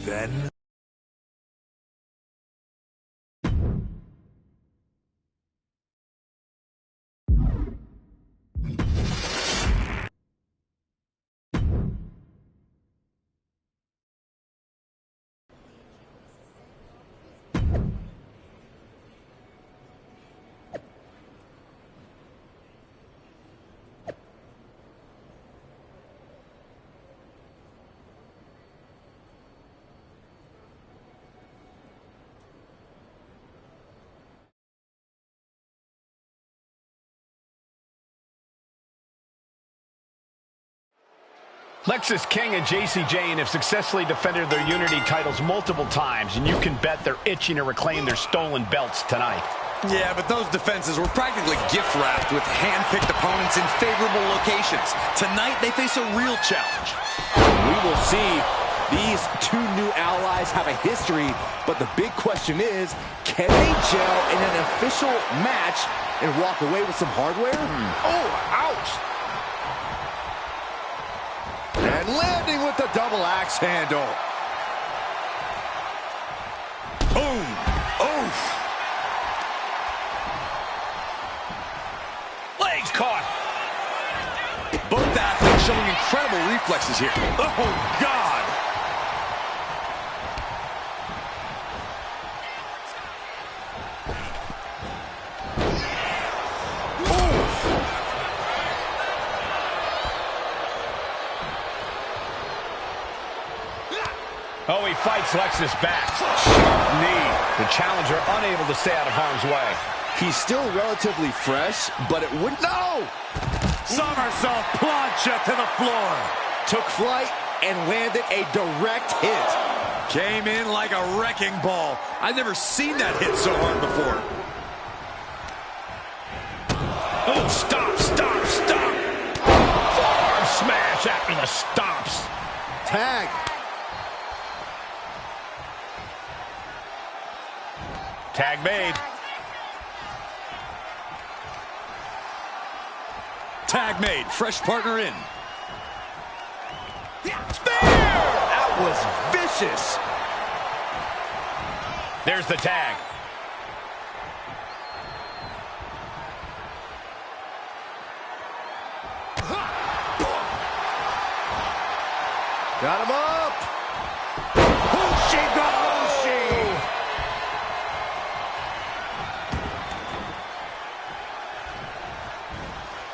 Then... Lexis King and JC Jane have successfully defended their Unity titles multiple times, and you can bet they're itching to reclaim their stolen belts tonight. Yeah, but those defenses were practically gift-wrapped with hand-picked opponents in favorable locations. Tonight, they face a real challenge. We will see. These two new allies have a history, but the big question is, can they gel in an official match and walk away with some hardware? Oh, ouch! And landing with the double axe handle. Boom! Oof! Legs caught! Both athletes showing incredible reflexes here. Oh, God! Oh, he fights Lexis back. Sharp knee. The challenger unable to stay out of harm's way. He's still relatively fresh, but it wouldn't... No! Somersault plancha to the floor. Took flight and landed a direct hit. Came in like a wrecking ball. I've never seen that hit so hard before. Oh, stop, stop, stop. Forearm smash after the stops. Tag. Tag made. Tag made. Fresh partner in. Spear! That was vicious. There's the tag. Got him up. Hoshi-ga-hoshi.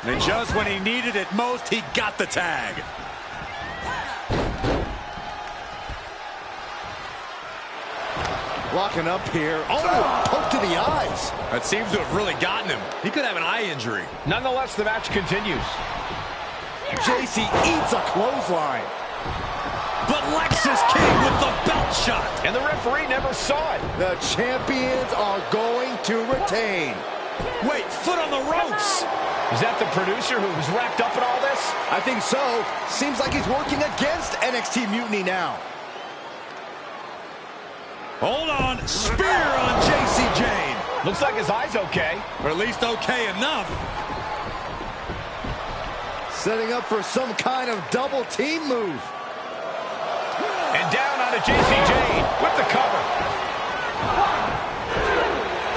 And just when he needed it most, he got the tag. Locking up here. Oh, poke to the eyes. That seems to have really gotten him. He could have an eye injury. Nonetheless, the match continues. JC eats a clothesline. But Lexis King with the belt shot. And the referee never saw it. The champions are going to retain. Wait, foot on the ropes. Is that the producer who was wrapped up in all this? I think so. Seems like he's working against NXT Mutiny now. Hold on. Spear on JC Jane. Looks like his eye's okay. Or at least okay enough. Setting up for some kind of double team move. And down onto JC Jane with the cover.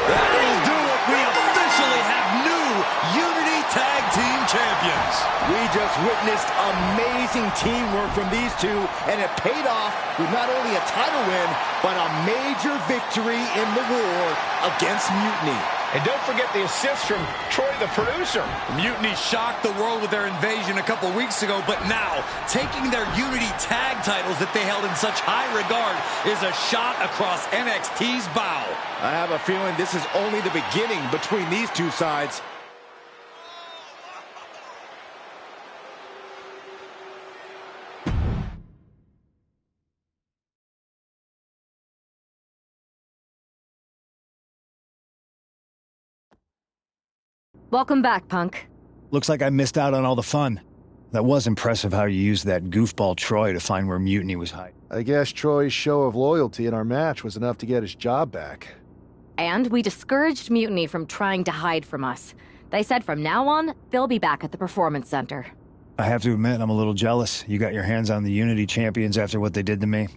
That'll do it. We officially have new Unity Tag Team Champions. We just witnessed amazing teamwork from these two, and it paid off with not only a title win, but a major victory in the war against Mutiny. And don't forget the assist from Troy, the producer. Mutiny shocked the world with their invasion a couple weeks ago, but now, taking their Unity tag titles that they held in such high regard is a shot across NXT's bow. I have a feeling this is only the beginning between these two sides. Welcome back, Punk. Looks like I missed out on all the fun. That was impressive how you used that goofball Troy to find where Mutiny was hiding. I guess Troy's show of loyalty in our match was enough to get his job back. And we discouraged Mutiny from trying to hide from us. They said from now on, they'll be back at the Performance Center. I have to admit, I'm a little jealous. You got your hands on the Unity champions after what they did to me.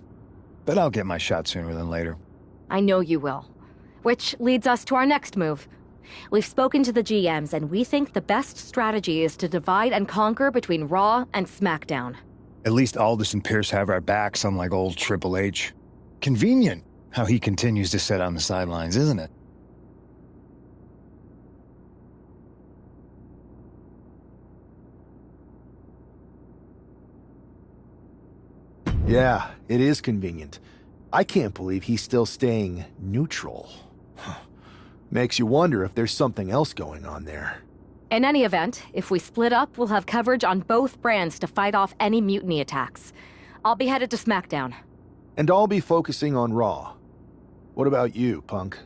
But I'll get my shot sooner than later. I know you will. Which leads us to our next move. We've spoken to the GMs, and we think the best strategy is to divide and conquer between Raw and SmackDown. At least Aldis and Pierce have our backs, unlike old Triple H. Convenient how he continues to sit on the sidelines, isn't it? Yeah, it is convenient. I can't believe he's still staying neutral. Makes you wonder if there's something else going on there. In any event, if we split up, we'll have coverage on both brands to fight off any mutiny attacks. I'll be headed to SmackDown. And I'll be focusing on Raw. What about you, Punk?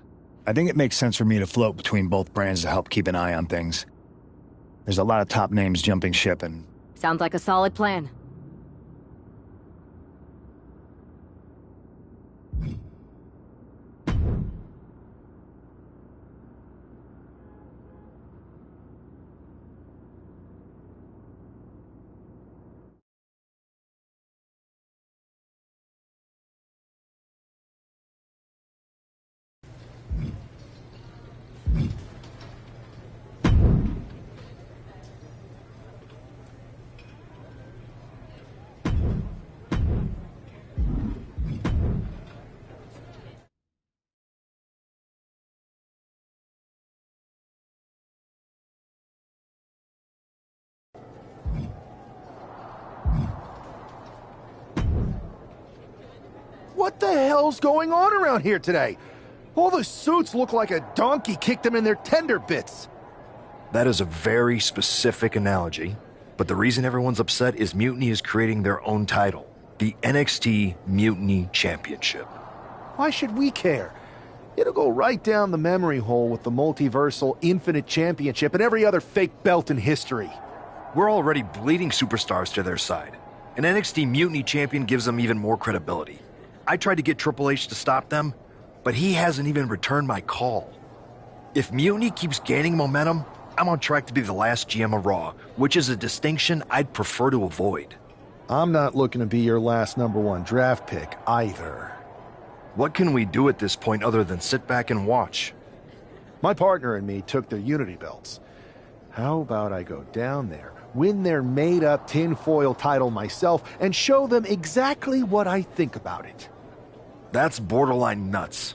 I think it makes sense for me to float between both brands to help keep an eye on things. There's a lot of top names jumping ship and... Sounds like a solid plan. What the hell's going on around here today? All the suits look like a donkey kicked them in their tender bits. That is a very specific analogy, but the reason everyone's upset is Mutiny is creating their own title, the NXT Mutiny Championship. Why should we care? It'll go right down the memory hole with the multiversal Infinite Championship and every other fake belt in history. We're already bleeding superstars to their side. An NXT Mutiny champion gives them even more credibility. I tried to get Triple H to stop them, but he hasn't even returned my call. If Mutiny keeps gaining momentum, I'm on track to be the last GM of Raw, which is a distinction I'd prefer to avoid. I'm not looking to be your last #1 draft pick either. What can we do at this point other than sit back and watch? My partner and me took their Unity belts. How about I go down there, win their made-up tinfoil title myself, and show them exactly what I think about it? That's borderline nuts.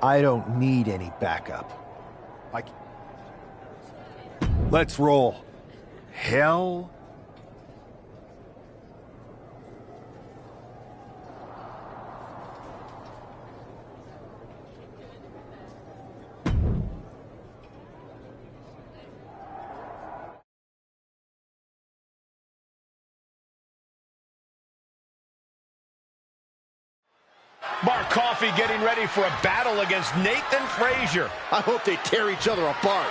I don't need any backup. Let's roll. Hell? Mark Coffey getting ready for a battle against Nathan Frazier. I hope they tear each other apart.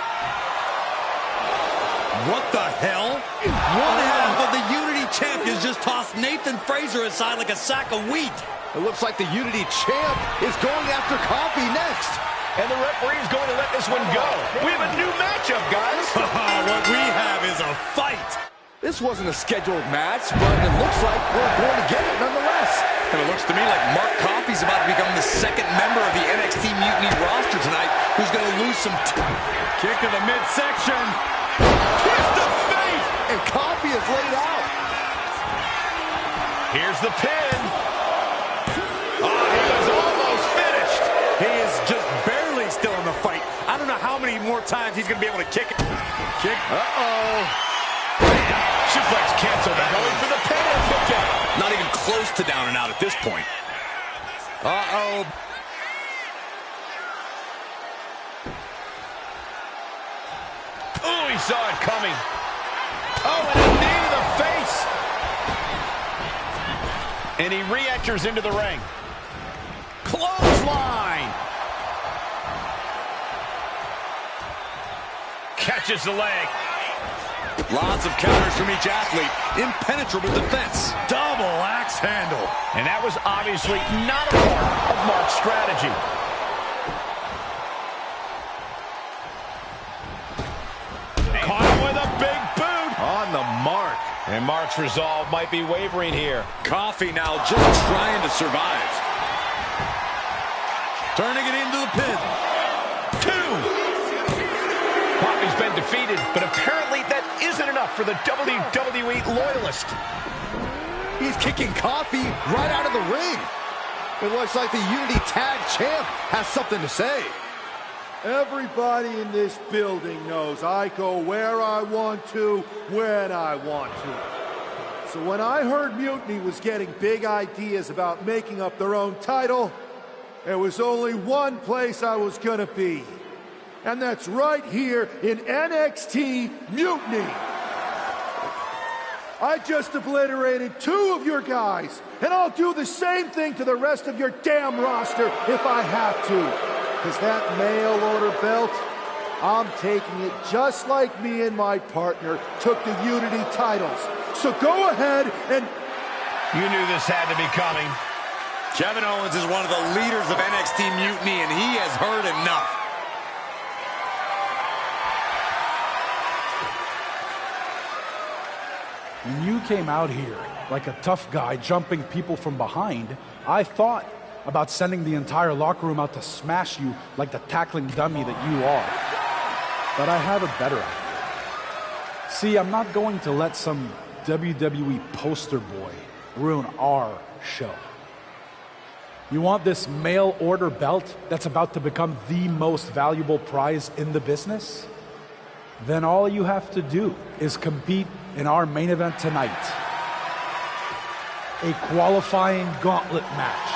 What the hell? One half of the Unity champions just tossed Nathan Frazier aside like a sack of wheat. It looks like the Unity champ is going after Coffey next. And the referee is going to let this one go. We have a new matchup, guys. What we have is a fight. This wasn't a scheduled match, but it looks like we're going to get it nonetheless. And it looks to me like Mark Coffey's about to become the second member of the NXT Mutiny roster tonight who's going to lose some... Kick to the midsection. Kiss to face. And Coffey is laid out. Here's the pin. Oh, he was almost finished. He is just barely still in the fight. I don't know how many more times he's going to be able to kick it. Kick. Uh-oh. Suplex canceled. Going for the pin and kick out. Not even close to down and out at this point. Uh-oh. Oh, he saw it coming. Oh, and a knee to the face. And he re-enters into the ring. Clothesline. Catches the leg. Lots of counters from each athlete. Impenetrable defense. Double axe handle. And that was obviously not a part of Mark's strategy. Caught him with a big boot. On the mark. And Mark's resolve might be wavering here. Coffee now just trying to survive. Turning it into the pin. 2. Coffee's been defeated, but apparently that isn't enough for the WWE loyalist. He's kicking Coffee right out of the ring. It looks like the Unity Tag Champ has something to say. Everybody in this building knows I go where I want to, when I want to. So when I heard Mutiny was getting big ideas about making up their own title, there was only one place I was gonna be. And that's right here in NXT Mutiny. I just obliterated 2 of your guys, and I'll do the same thing to the rest of your damn roster if I have to. Because that mail order belt, I'm taking it just like me and my partner took the Unity titles. So go ahead and... You knew this had to be coming. Kevin Owens is one of the leaders of NXT Mutiny, and he has heard enough. When you came out here like a tough guy jumping people from behind, I thought about sending the entire locker room out to smash you like the tackling dummy that you are. But I have a better idea. See, I'm not going to let some WWE poster boy ruin our show. You want this mail order belt that's about to become the most valuable prize in the business? Then all you have to do is compete in our main event tonight. A qualifying gauntlet match.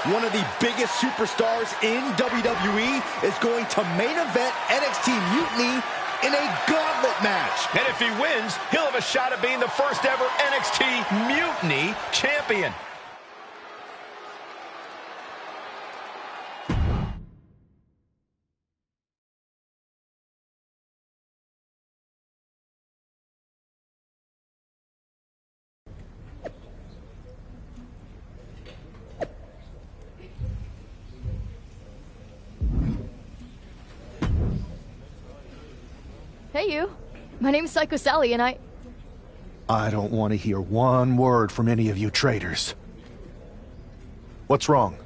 One of the biggest superstars in WWE is going to main event NXT Mutiny in a gauntlet match. And if he wins, he'll have a shot at being the first ever NXT Mutiny champion. Hey, you. My name's Psycho Sally, and I don't want to hear one word from any of you traitors. What's wrong?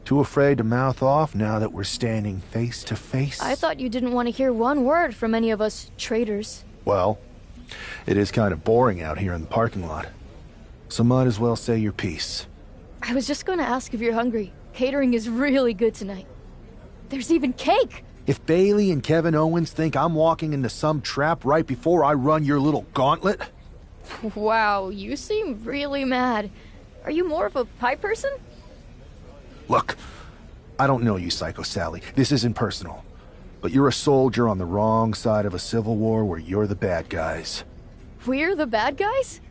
Too afraid to mouth off now that we're standing face to face? I thought you didn't want to hear one word from any of us traitors. Well, it is kind of boring out here in the parking lot. So might as well say your piece. I was just going to ask if you're hungry. Catering is really good tonight. There's even cake! If Bailey and Kevin Owens think I'm walking into some trap right before I run your little gauntlet... Wow, you seem really mad. Are you more of a pie person? Look, I don't know you, Psycho Sally. This isn't personal. But you're a soldier on the wrong side of a civil war where you're the bad guys. We're the bad guys?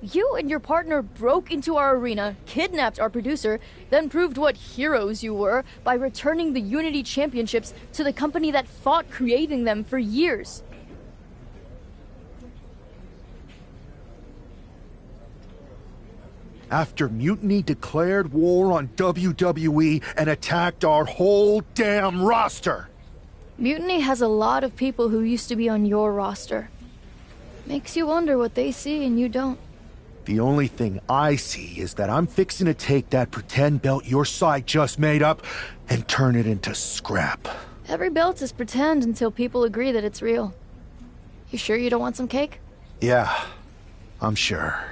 You and your partner broke into our arena, kidnapped our producer, then proved what heroes you were by returning the Unity Championships to the company that fought creating them for years. After Mutiny declared war on WWE and attacked our whole damn roster. Mutiny has a lot of people who used to be on your roster. Makes you wonder what they see and you don't. The only thing I see is that I'm fixing to take that pretend belt your side just made up and turn it into scrap. Every belt is pretend until people agree that it's real. You sure you don't want some cake? Yeah, I'm sure.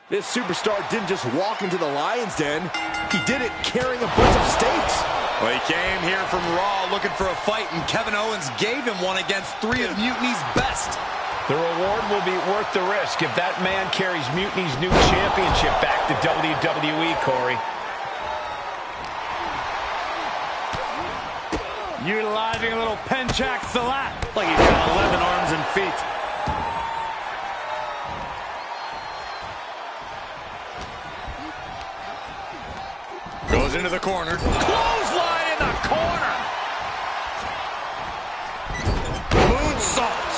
This superstar didn't just walk into the Lion's Den. He did it carrying a bunch of stakes. Well, he came here from Raw looking for a fight, and Kevin Owens gave him one against 3 of Mutiny's best. The reward will be worth the risk if that man carries Mutiny's new championship back to WWE, Corey. Utilizing a little Penchak Salat, like he's got 11 arms and feet. Goes into the corner. Clothesline in the corner. Moonsault.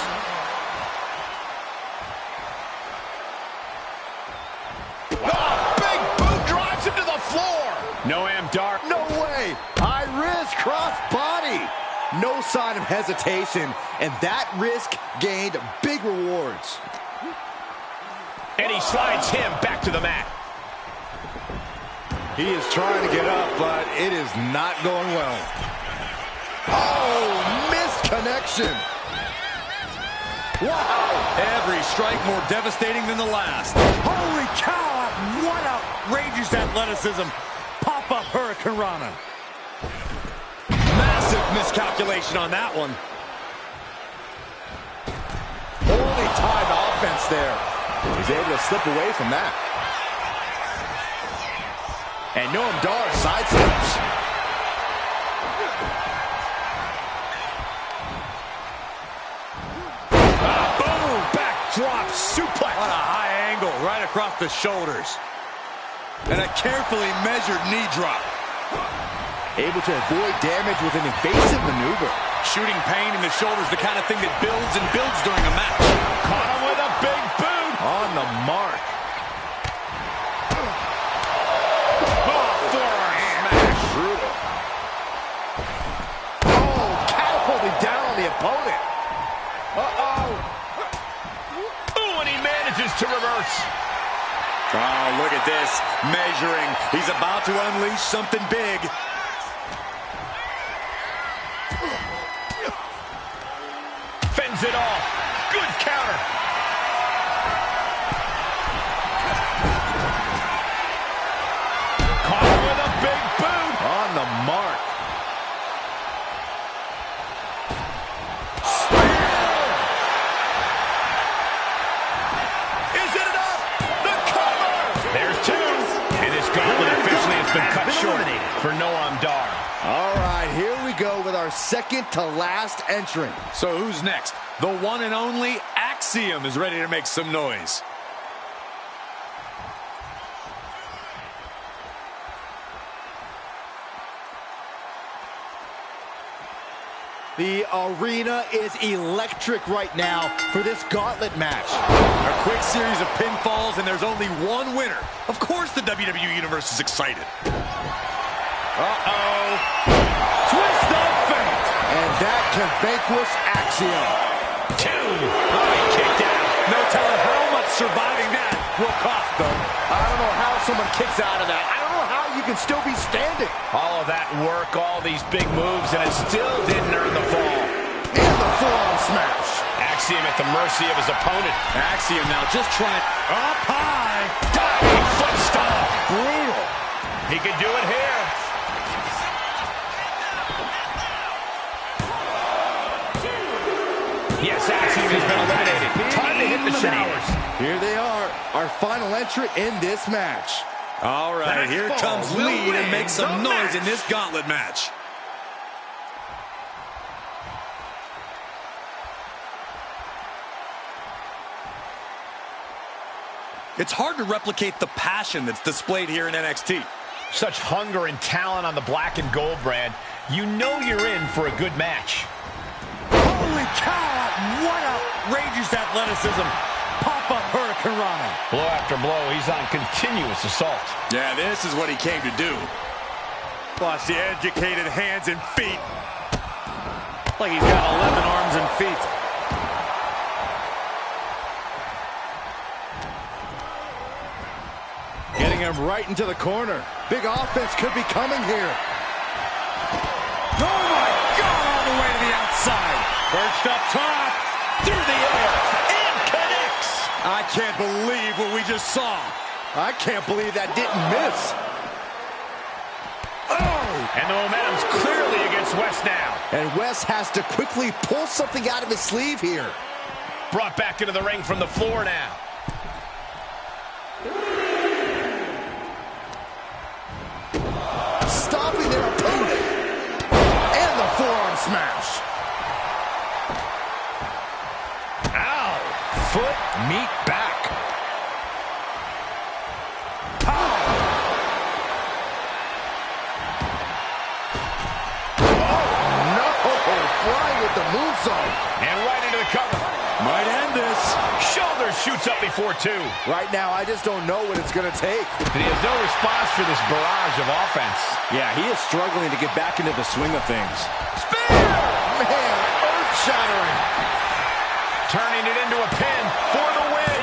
sign of hesitation, and that risk gained big rewards. And he slides him back to the mat. He is trying to get up, but it is not going well. Oh, missed connection. Wow! Every strike more devastating than the last. Holy cow! What outrageous athleticism! Pop-up Hurricane Rana. Massive miscalculation on that one. Holy time offense there. He's able to slip away from that. And Noam Dar sidesteps. Boom! Backdrop suplex. On a high angle right across the shoulders. And a carefully measured knee drop. Able to avoid damage with an evasive maneuver. Shooting pain in the shoulders, the kind of thing that builds and builds during a match. Caught him with a big boot. On the mark. Brutal. Oh, catapulted down on the opponent. Uh-oh. Ooh, and he manages to reverse. Oh, look at this. Measuring. He's about to unleash something big. Fends it off. Good counter. Caught him with a big boot. On the mark. Is it enough? The cover. There's two. And this gauntlet officially has been cut short for Noam Dar. All right, here we go with our second to last entrant. So who's next? The one and only Axiom is ready to make some noise. The arena is electric right now for this gauntlet match. A quick series of pinfalls, and there's only one winner. Of course the WWE Universe is excited. Uh-oh. Twist of fate. And that can vanquish Axiom. Two. Oh, he kicked out. No telling how much surviving that will cost them. I don't know how someone kicks out of that. I don't know how you can still be standing. All of that work, all these big moves, and it still didn't earn the fall. And the forearm smash. Axiom at the mercy of his opponent. Axiom now just trying up high. Diving foot stomp. Brutal. He could do it here. Yes, Axiom has been eliminated. Time to hit the showers. Here they are, our final entrant in this match. All right, here comes Lee to make some noise in this gauntlet match. It's hard to replicate the passion that's displayed here in NXT. Such hunger and talent on the black and gold brand. You know you're in for a good match. Holy cow! What outrageous athleticism! Pop-up Hurricane Rana. Blow after blow, he's on continuous assault. Yeah, this is what he came to do. Watch the educated hands and feet. Like he's got 11 arms and feet. Getting him right into the corner. Big offense could be coming here. Oh my God, all the way to the outside. Perched up top, through the air, and connects. I can't believe what we just saw. I can't believe that didn't miss. Oh! And the momentum's clearly against Wes now. And Wes has to quickly pull something out of his sleeve here. Brought back into the ring from the floor now. Stopping their opponent. And the forearm smash. Ow! Foot, meet back. Oh, no! Flying with the moonsault. And right into the cover. Might end this. Shoulder shoots up before two. Right now, I just don't know what it's going to take. And he has no response for this barrage of offense. Yeah, he is struggling to get back into the swing of things. Spear! Man, earth-shattering. Turning it into a pin for the win.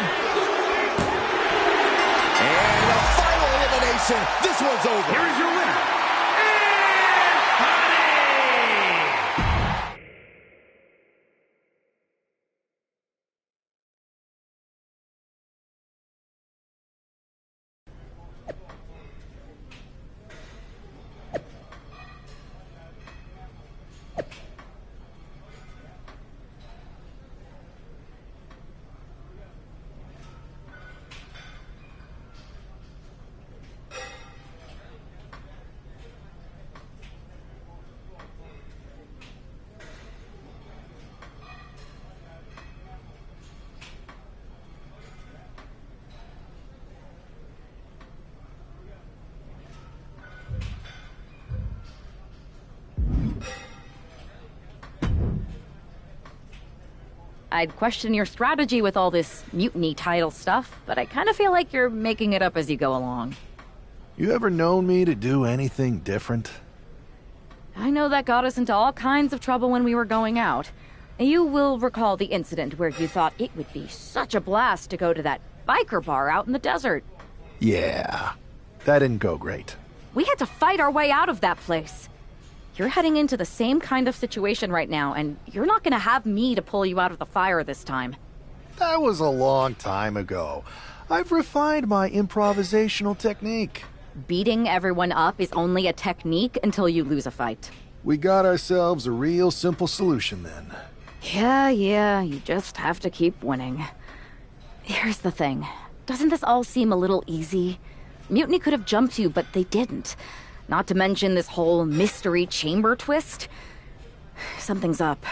And a final elimination. This one's over. Here's your winner. I'd question your strategy with all this mutiny title stuff, but I kind of feel like you're making it up as you go along. You ever known me to do anything different? I know that got us into all kinds of trouble when we were going out. You will recall the incident where you thought it would be such a blast to go to that biker bar out in the desert. Yeah, that didn't go great. We had to fight our way out of that place. You're heading into the same kind of situation right now, and you're not gonna have me to pull you out of the fire this time. That was a long time ago. I've refined my improvisational technique. Beating everyone up is only a technique until you lose a fight. We got ourselves a real simple solution then. Yeah, you just have to keep winning. Here's the thing. Doesn't this all seem a little easy? Mutiny could have jumped you, but they didn't. Not to mention this whole mystery chamber twist. Something's up.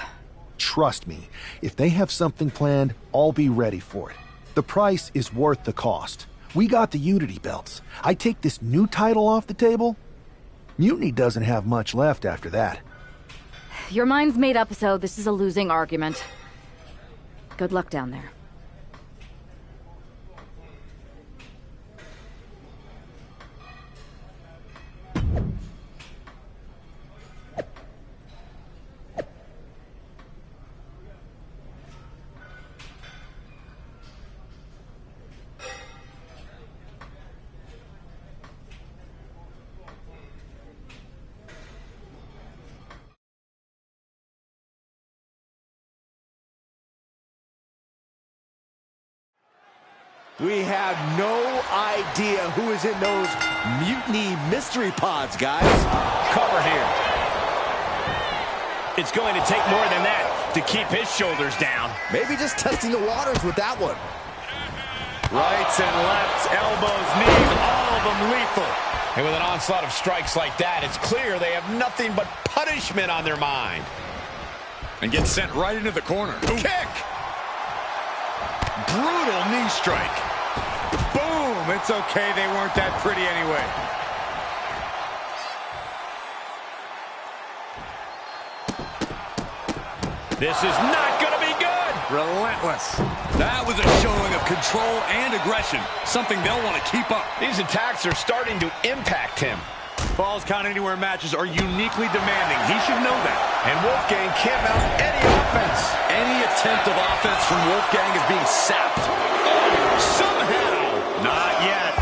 Trust me, if they have something planned, I'll be ready for it. The price is worth the cost. We got the Unity belts. I take this new title off the table. Mutiny doesn't have much left after that. Your mind's made up, so this is a losing argument. Good luck down there. We have no idea who is in those mutiny mystery pods, guys. Cover here. It's going to take more than that to keep his shoulders down. Maybe just testing the waters with that one. Rights and lefts, elbows, knees, all of them lethal. And with an onslaught of strikes like that, it's clear they have nothing but punishment on their mind. And gets sent right into the corner. Ooh. Kick! Brutal knee strike. Boom! It's okay, they weren't that pretty anyway. This is not going to be good. Relentless. That was a showing of control and aggression, something they'll want to keep up. These attacks are starting to impact him. Falls Count Anywhere matches are uniquely demanding. He should know that. And Wolfgang can't mount any offense. Any attempt of offense from Wolfgang is being sapped. Oh, somehow. Not yet.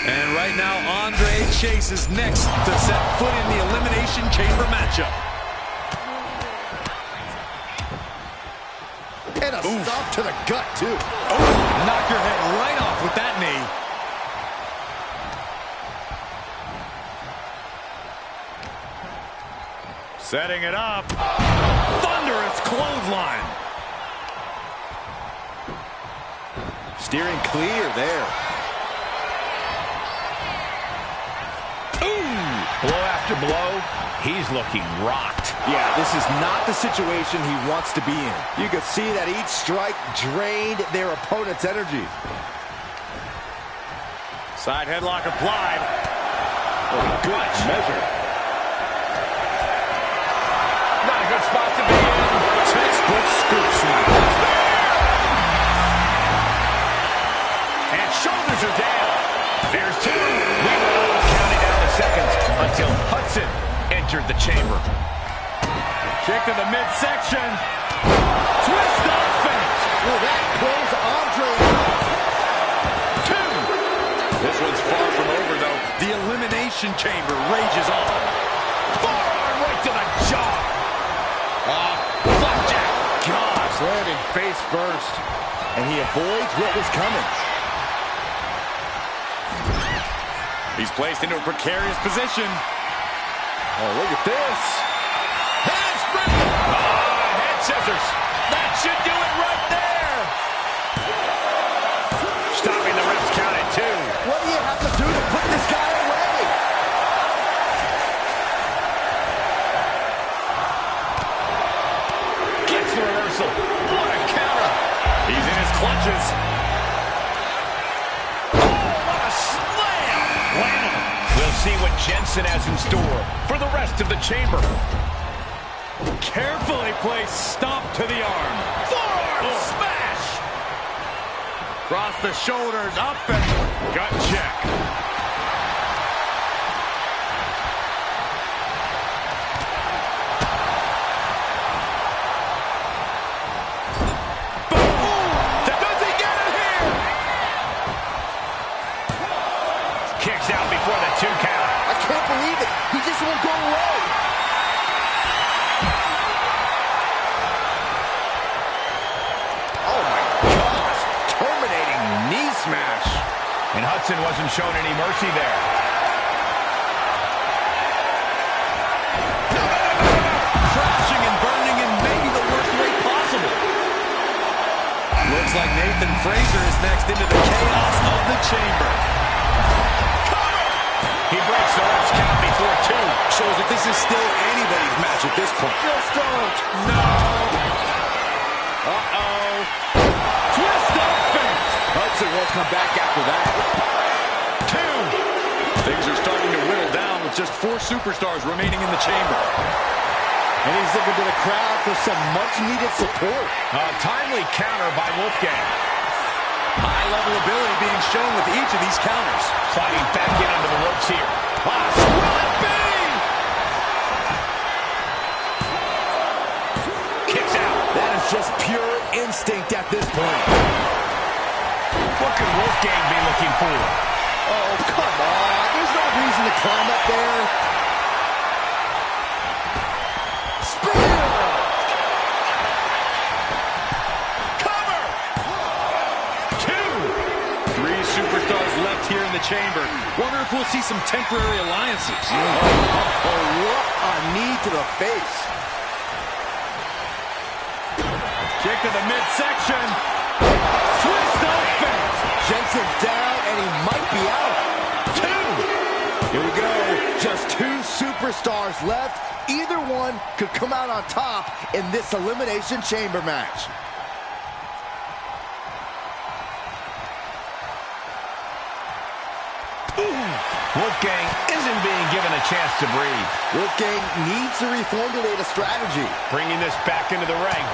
And right now, Andre Chase is next to set foot in the Elimination Chamber matchup. And a stop to the gut, too. Oh, knock your head right off with that knee. Setting it up. Thunderous clothesline. Steering clear there. Blow after blow, he's looking rocked. Yeah, this is not the situation he wants to be in. You can see that each strike drained their opponent's energy. Side headlock applied. Oh, good measure. Not a good spot to be in. Textbook scoop sweep. And shoulders are down. There's two. We will count it down to seconds. until Hudson entered the chamber. Kick to the midsection. Twist offense. Well, that close Andre out. 2. This one's far from over, though. The elimination chamber rages on. Forearm right to the jaw. Flapjack. Gosh, landing face first. And he avoids what was coming. He's placed into a precarious position. Oh, look at this. Handspring. Head scissors. That should do it right there. Stopping the ref's count at 2. What do you have to do to put this guy away? Gets the reversal. What a counter. He's in his clutches. We'll see what Jensen has in store for the rest of the chamber. Carefully placed stomp to the arm. Forearm smash. Cross the shoulders, up and gut check. Does he get it here? Kicks out before the 2 count. I can't believe it. He just won't go away. Oh, my gosh. Terminating knee smash. And Hudson wasn't shown any mercy there. Crashing and burning in maybe the worst way possible. Looks like Nathan Frazier is next into the chaos of the chamber. He breaks the ref's count before 2. Shows that this is still anybody's match at this point. Just don't. No. Uh-oh. Twist offense. Hudson won't come back after that. 2. Things are starting to whittle down with just 4 superstars remaining in the chamber. And he's looking to the crowd for some much-needed support. A timely counter by Wolfgang. High-level ability being shown with each of these counters. Sliding back in under the ropes here. Will it be? Kicks out. That is just pure instinct at this point. What could Wolfgang be looking for? Oh, come on. There's no reason to climb up there. Spear! Cover! 2. 3 superstars left here in the chamber. Wonder if we'll see some temporary alliances. Oh, what a knee to the face. Kick to the midsection. Twist offense. Jensen down, and he might be out. 2. Here we go. Just 2 superstars left. Either one could come out on top in this Elimination Chamber match. Wolfgang isn't being given a chance to breathe. Wolfgang needs to reformulate a strategy. Bringing this back into the ring.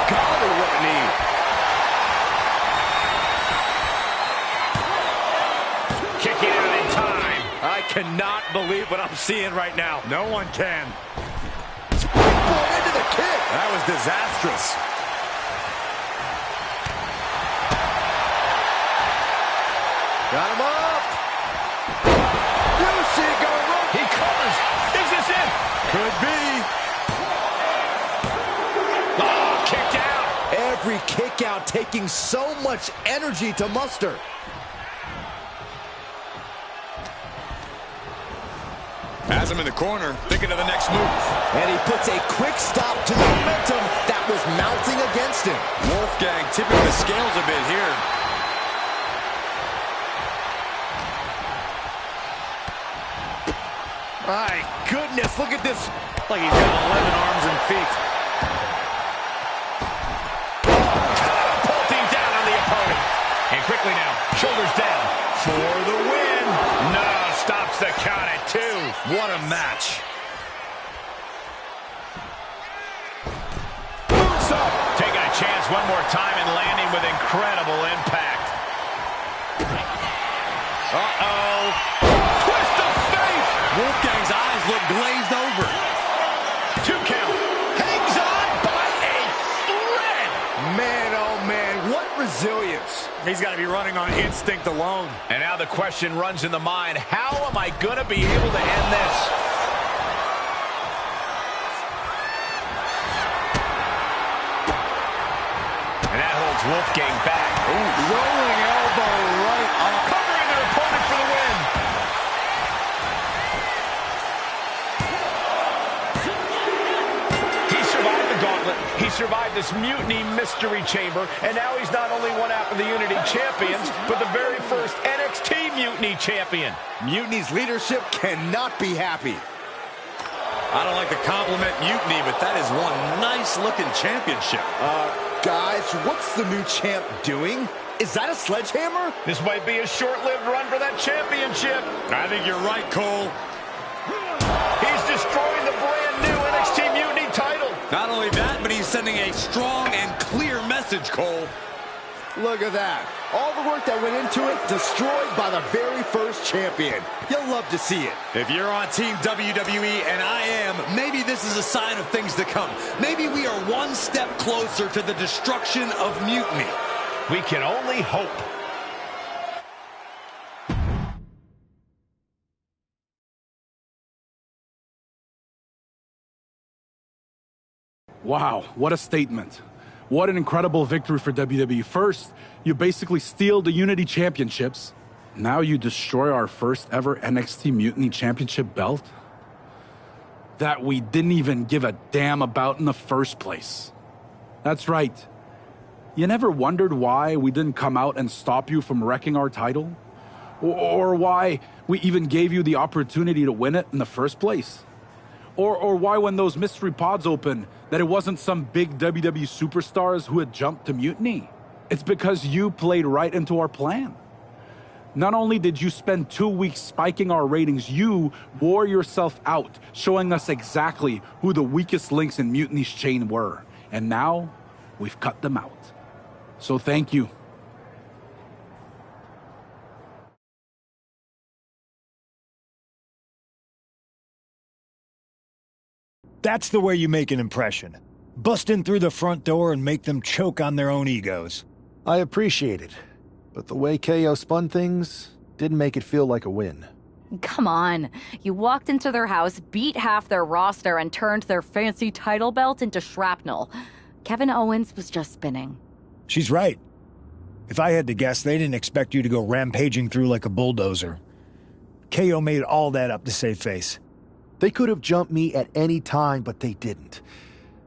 Golly, what a knee. Kicking out in time. I cannot believe what I'm seeing right now. No one can. Springboard into the kick. That was disastrous. Got him up. You see it going wrong. He covers. Is this it? Could be. Oh, kicked out. Every kick out taking so much energy to muster. Has him in the corner, thinking of the next move. And he puts a quick stop to the momentum that was mounting against him. Wolfgang tipping the scales a bit here. My goodness, look at this. Like he's got 11 arms and feet. Catapulting down on the opponent. And quickly now, shoulders down for the win. No, stops the count at 2. What a match. Boots up. Taking a chance one more time and landing with incredible impact. Uh-oh. Twist of fate. Wolfgang resilience. He's got to be running on instinct alone. And now the question runs in the mind, how am I going to be able to end this? And that holds Wolfgang back. Ooh, rolling elbow right on. Covering their opponent for the win. He survived the gauntlet. He survived this mutiny mystery chamber. And now he's not only one half of the Unity champions, but the very first NXT Mutiny champion. Mutiny's leadership cannot be happy. I don't like to compliment Mutiny, but that is one nice-looking championship. Guys, what's the new champ doing? Is that a sledgehammer? This might be a short-lived run for that championship. I think you're right, Cole. He's destroying the brand new NXT Mutiny title. Not only that, but he's sending a strong and clear message, Cole. Look at that. All the work that went into it, destroyed by the very first champion. You'll love to see it. If you're on Team WWE, and I am, maybe this is a sign of things to come. Maybe we are one step closer to the destruction of Mutiny. We can only hope. Wow, what a statement. What an incredible victory for WWE. First, you basically steal the Unity Championships. Now you destroy our first ever NXT Mutiny Championship belt that we didn't even give a damn about in the first place. That's right. You never wondered why we didn't come out and stop you from wrecking our title? Or why we even gave you the opportunity to win it in the first place? Or why when those mystery pods opened, that it wasn't some big WWE superstars who had jumped to Mutiny? It's because you played right into our plan. Not only did you spend 2 weeks spiking our ratings, you wore yourself out, showing us exactly who the weakest links in Mutiny's chain were. And now, we've cut them out. So thank you. That's the way you make an impression. Bust in through the front door and make them choke on their own egos. I appreciate it, but the way KO spun things didn't make it feel like a win. Come on. You walked into their house, beat half their roster, and turned their fancy title belt into shrapnel. Kevin Owens was just spinning. She's right. If I had to guess, they didn't expect you to go rampaging through like a bulldozer. KO made all that up to save face. They could have jumped me at any time, but they didn't.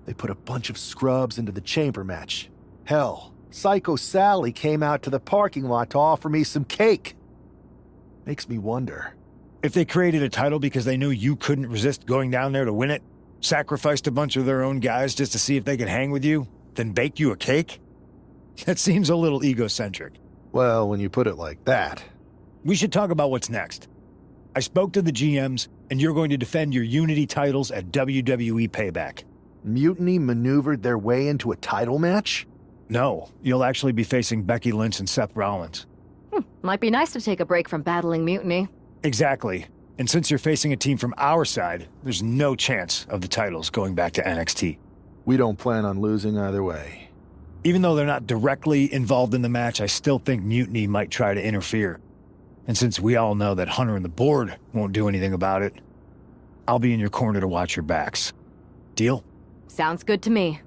They put a bunch of scrubs into the chamber match. Hell, Psycho Sally came out to the parking lot to offer me some cake. Makes me wonder. If they created a title because they knew you couldn't resist going down there to win it, sacrificed a bunch of their own guys just to see if they could hang with you, then baked you a cake? That seems a little egocentric. Well, when you put it like that. We should talk about what's next. I spoke to the GMs, and you're going to defend your Unity titles at WWE Payback. Mutiny maneuvered their way into a title match? No, you'll actually be facing Becky Lynch and Seth Rollins. Might be nice to take a break from battling Mutiny. Exactly. And since you're facing a team from our side, there's no chance of the titles going back to NXT. We don't plan on losing either way. Even though they're not directly involved in the match, I still think Mutiny might try to interfere. And since we all know that Hunter and the board won't do anything about it, I'll be in your corner to watch your backs. Deal? Sounds good to me.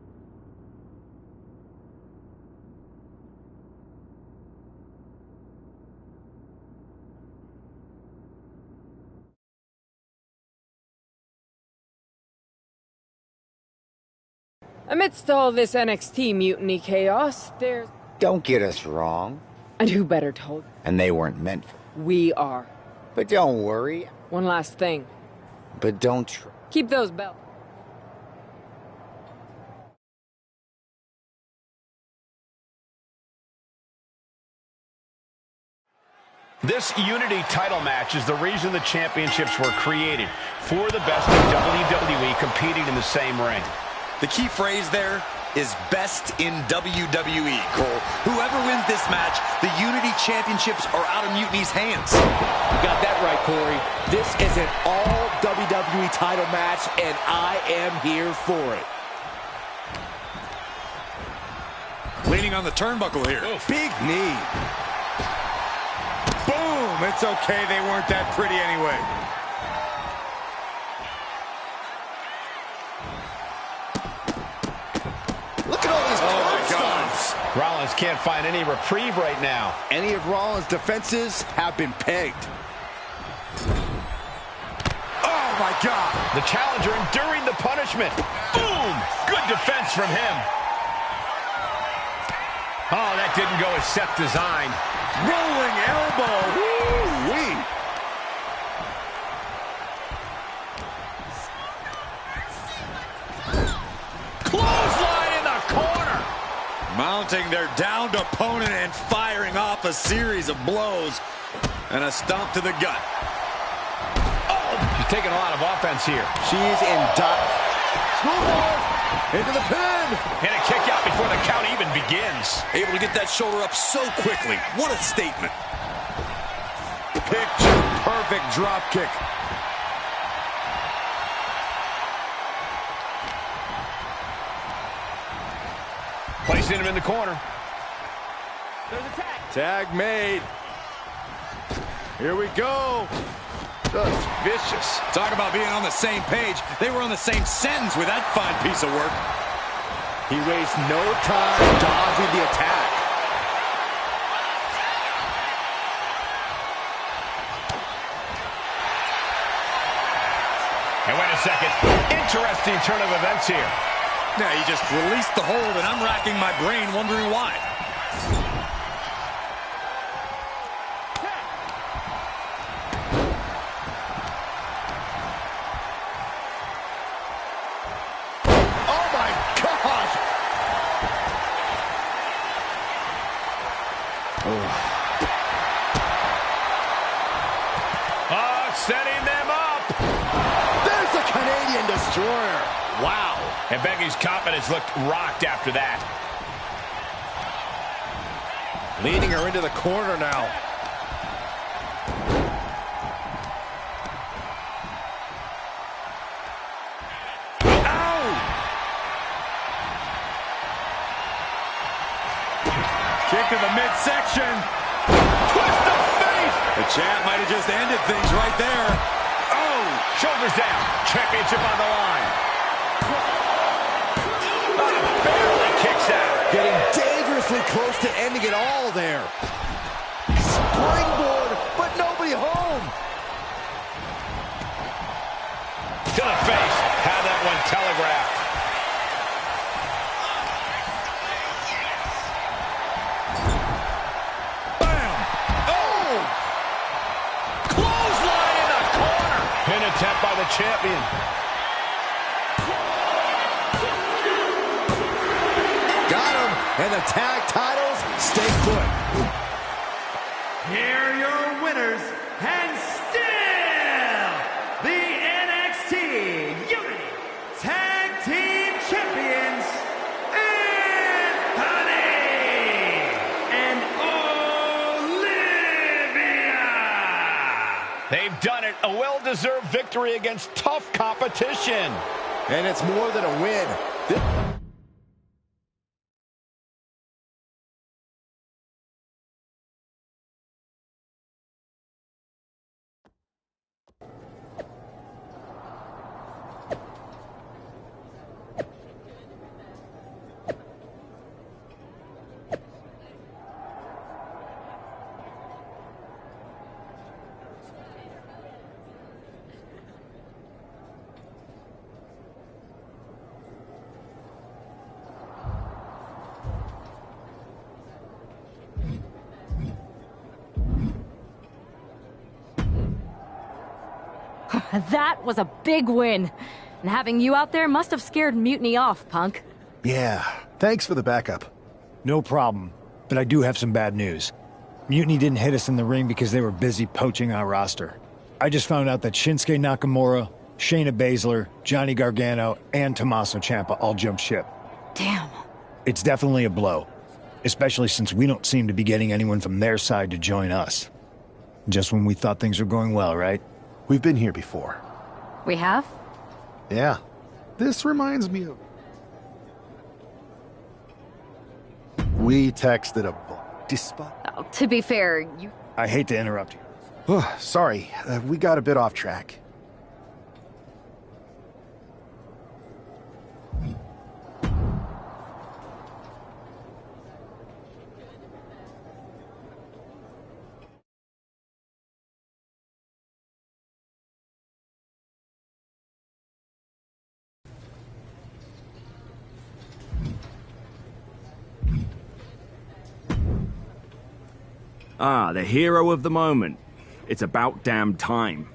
Amidst all this NXT Mutiny chaos, there's... Don't get us wrong. And who better told? And they weren't meant for. We are. But don't worry. One last thing. But don't keep those belts. This Unity title match is the reason the championships were created. For the best in WWE competing in the same ring. The key phrase there is best in WWE, Cole. Whoever wins this match, the Unity Championships are out of Mutiny's hands. You got that right, Corey. This is an all WWE title match, and I am here for it. Leaning leaning on the turnbuckle here. Big knee. Boom! It's okay, they weren't that pretty anyway. Look at all these stunts. Rollins can't find any reprieve right now. Any of Rollins' defenses have been pegged. Oh, my God. The challenger enduring the punishment. Boom! Good defense from him. Oh, that didn't go as Seth designed. Rolling elbow. Woo-wee. Clothesline in the corner. Mounting their downed opponent and firing off a series of blows. And a stomp to the gut. She's taking a lot of offense here. She's in into the pin. And a kick out before the count even begins. Able to get that shoulder up so quickly. What a statement. Picture perfect drop kick. Placing him in the corner. There's a tag. Tag made. Here we go. Just vicious. Talk about being on the same page. They were on the same sentence with that fine piece of work. He wastes no time dodging the attack. And wait a second. Interesting turn of events here. Yeah, he just released the hold, and I'm racking my brain wondering why. Setting them up. There's the Canadian Destroyer. Wow. And Becky's confidence looked rocked after that. Leading her into the corner now. Ow! Kick to the midsection. Twist of fate. The champ might have just ended things right there. Oh, shoulders down. Championship on the line. Barely kicks out. Getting dangerously close to ending it all there. Springboard, but nobody home. To the face. Had that one telegraphed. Pin attempt by the champion. Got him, and the tag titles stay put. Here are your winners, and still the NXT Unity Tag Team Champions, Anthony and Olivia. They've done it. A well-deserved victory against tough competition. And it's more than a win. That was a big win. And having you out there must have scared Mutiny off, Punk. Yeah, thanks for the backup. No problem, but I do have some bad news. Mutiny didn't hit us in the ring because they were busy poaching our roster. I just found out that Shinsuke Nakamura, Shayna Baszler, Johnny Gargano, and Tommaso Ciampa all jumped ship. Damn. It's definitely a blow, especially since we don't seem to be getting anyone from their side to join us. Just when we thought things were going well, right? We've been here before. We have? Yeah. This reminds me of... We texted a book. Oh, to be fair, you... I hate to interrupt you. Oh, sorry, we got a bit off track. Ah, the hero of the moment. It's about damn time.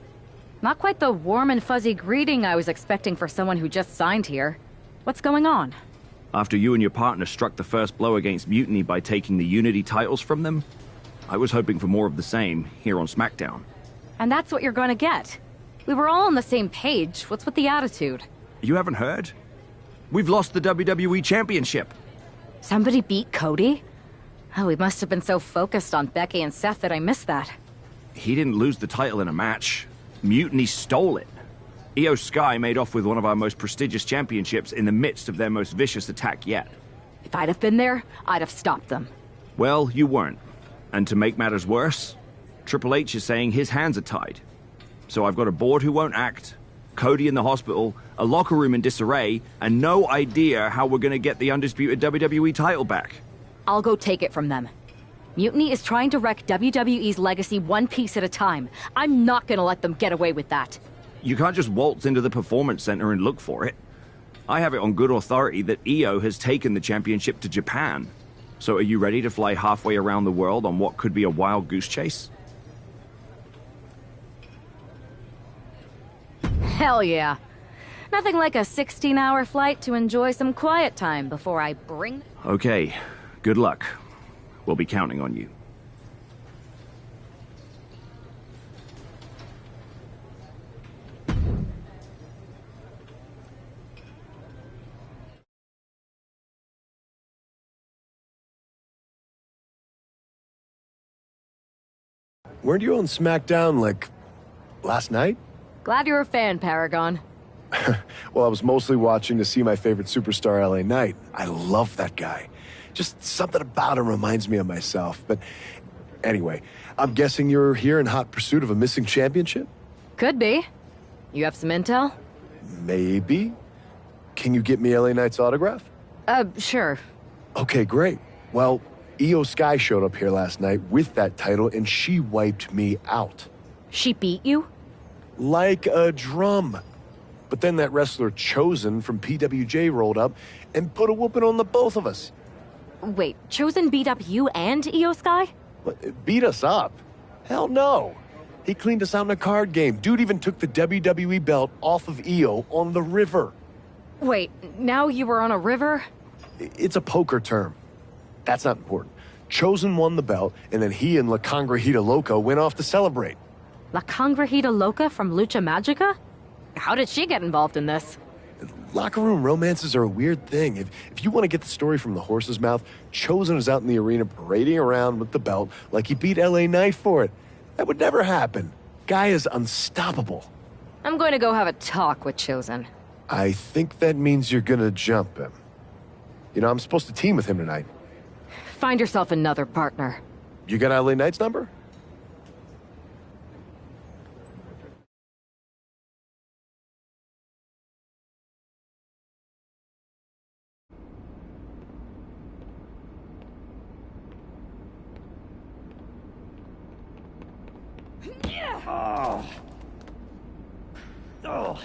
Not quite the warm and fuzzy greeting I was expecting for someone who just signed here. What's going on? After you and your partner struck the first blow against Mutiny by taking the Unity titles from them, I was hoping for more of the same here on SmackDown. And that's what you're gonna get. We were all on the same page. What's with the attitude? You haven't heard? We've lost the WWE Championship. Somebody beat Cody? Oh, we must have been so focused on Becky and Seth that I missed that. He didn't lose the title in a match. Mutiny stole it. Io Sky made off with one of our most prestigious championships in the midst of their most vicious attack yet. If I'd have been there, I'd have stopped them. Well, you weren't. And to make matters worse, Triple H is saying his hands are tied. So I've got a board who won't act, Cody in the hospital, a locker room in disarray, and no idea how we're gonna get the undisputed WWE title back. I'll go take it from them. Mutiny is trying to wreck WWE's legacy one piece at a time. I'm not gonna let them get away with that. You can't just waltz into the Performance Center and look for it. I have it on good authority that Io has taken the championship to Japan. So are you ready to fly halfway around the world on what could be a wild goose chase? Hell yeah. Nothing like a 16-hour flight to enjoy some quiet time before I bring... Okay, good luck. We'll be counting on you. Weren't you on SmackDown, like, last night? Glad you're a fan, Paragon. Well, I was mostly watching to see my favorite superstar, LA Knight. I love that guy. Just something about him reminds me of myself. But anyway, I'm guessing you're here in hot pursuit of a missing championship? Could be. You have some intel? Maybe. Can you get me LA Knight's autograph? Sure. Okay, great. Well, Io Sky showed up here last night with that title, and she wiped me out. She beat you? Like a drum. But then that wrestler Chosen from PWJ rolled up and put a whooping on the both of us. Wait, Chosen beat up you and Io Sky? What, beat us up? Hell no. He cleaned us out in a card game. Dude even took the WWE belt off of Io on the river. Wait, now you were on a river? It's a poker term. That's not important. Chosen won the belt, and then he and La Congrejita Loca went off to celebrate. La Congrejita Loca from Lucha Magica? How did she get involved in this? Locker room romances are a weird thing. If you want to get the story from the horse's mouth, Chosen was out in the arena parading around with the belt like he beat LA Knight for it. That would never happen. Guy is unstoppable. I'm going to go have a talk with Chosen. I think that means you're gonna jump him. You know, I'm supposed to team with him tonight. Find yourself another partner. You got LA Knight's number? Oh. Oh.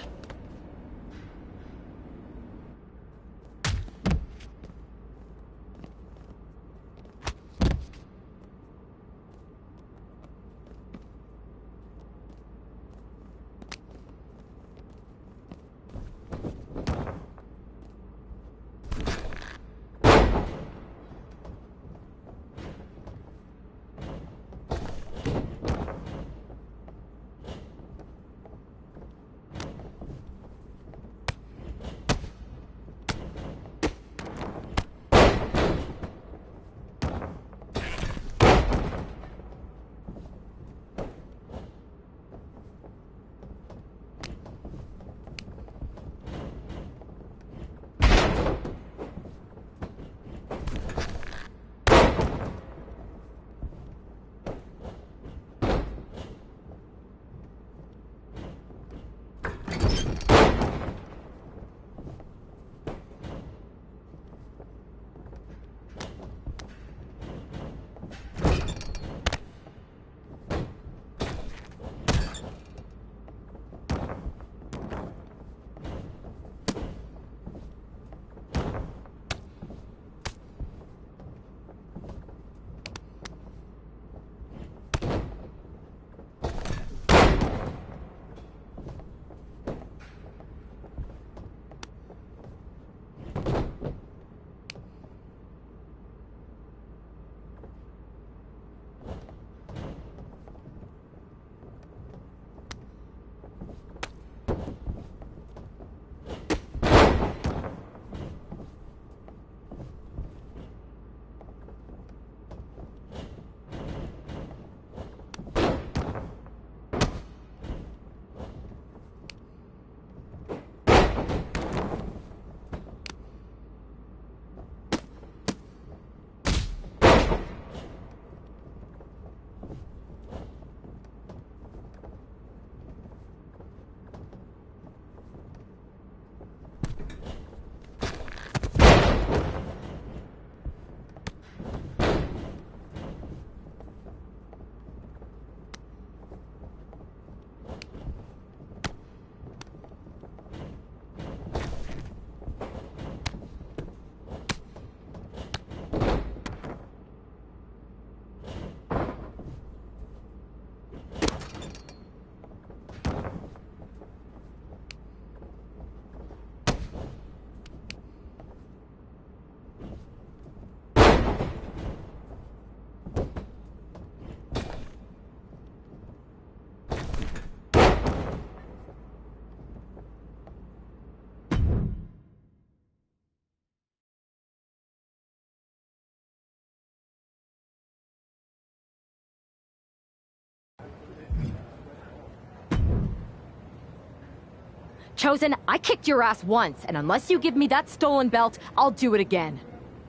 Chosen, I kicked your ass once, and unless you give me that stolen belt, I'll do it again.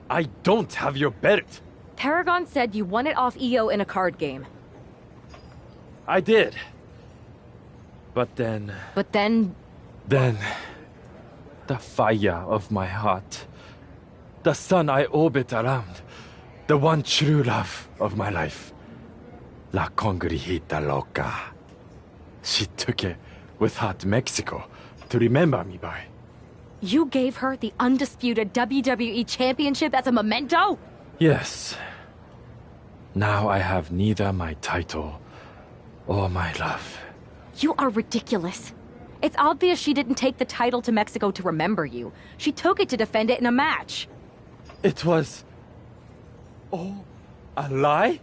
I don't have your belt. Paragon said you won it off EO in a card game. I did. But then... Then... the fire of my heart. The sun I orbit around. The one true love of my life. La Congregita Loca. She took it with her to Mexico to remember me by. You gave her the undisputed WWE Championship as a memento? Yes. Now I have neither my title or my love. You are ridiculous. It's obvious she didn't take the title to Mexico to remember you. She took it to defend it in a match. It was... oh, a lie?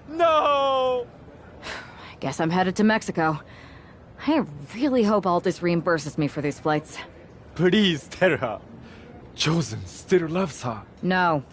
No! I guess I'm headed to Mexico. I really hope Aldis reimburses me for these flights. Please tell her. Chosen still loves her. No.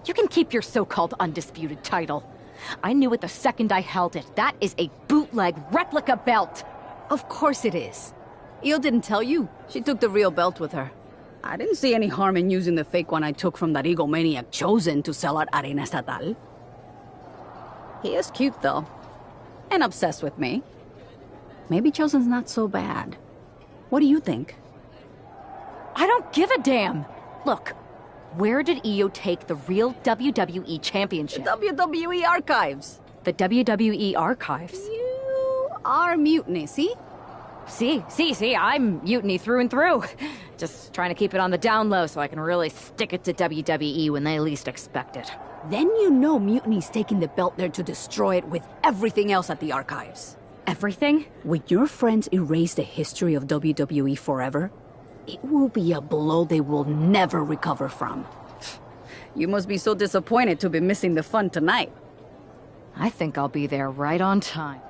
You can keep your so-called undisputed title. I knew it the second I held it. That is a bootleg replica belt. Of course it is. Io didn't tell you. She took the real belt with her. I didn't see any harm in using the fake one I took from that egomaniac Chosen to sell at Arena Estatal. He is cute, though. And obsessed with me. Maybe Chosen's not so bad. What do you think? I don't give a damn. Look, Where did Io take the real WWE Championship? The WWE Archives. The WWE Archives? You are Mutiny, see? See, I'm Mutiny through and through. Just trying to keep it on the down low so I can really stick it to WWE when they least expect it. Then you know Mutiny's taking the belt there to destroy it with everything else at the Archives. Everything? When your friends erase the history of WWE forever, it will be a blow they will never recover from. You must be so disappointed to be missing the fun tonight. I think I'll be there right on time.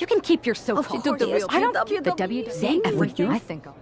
You can keep your so-called she took the real I don't WWE. the WWE. Say everything I think of.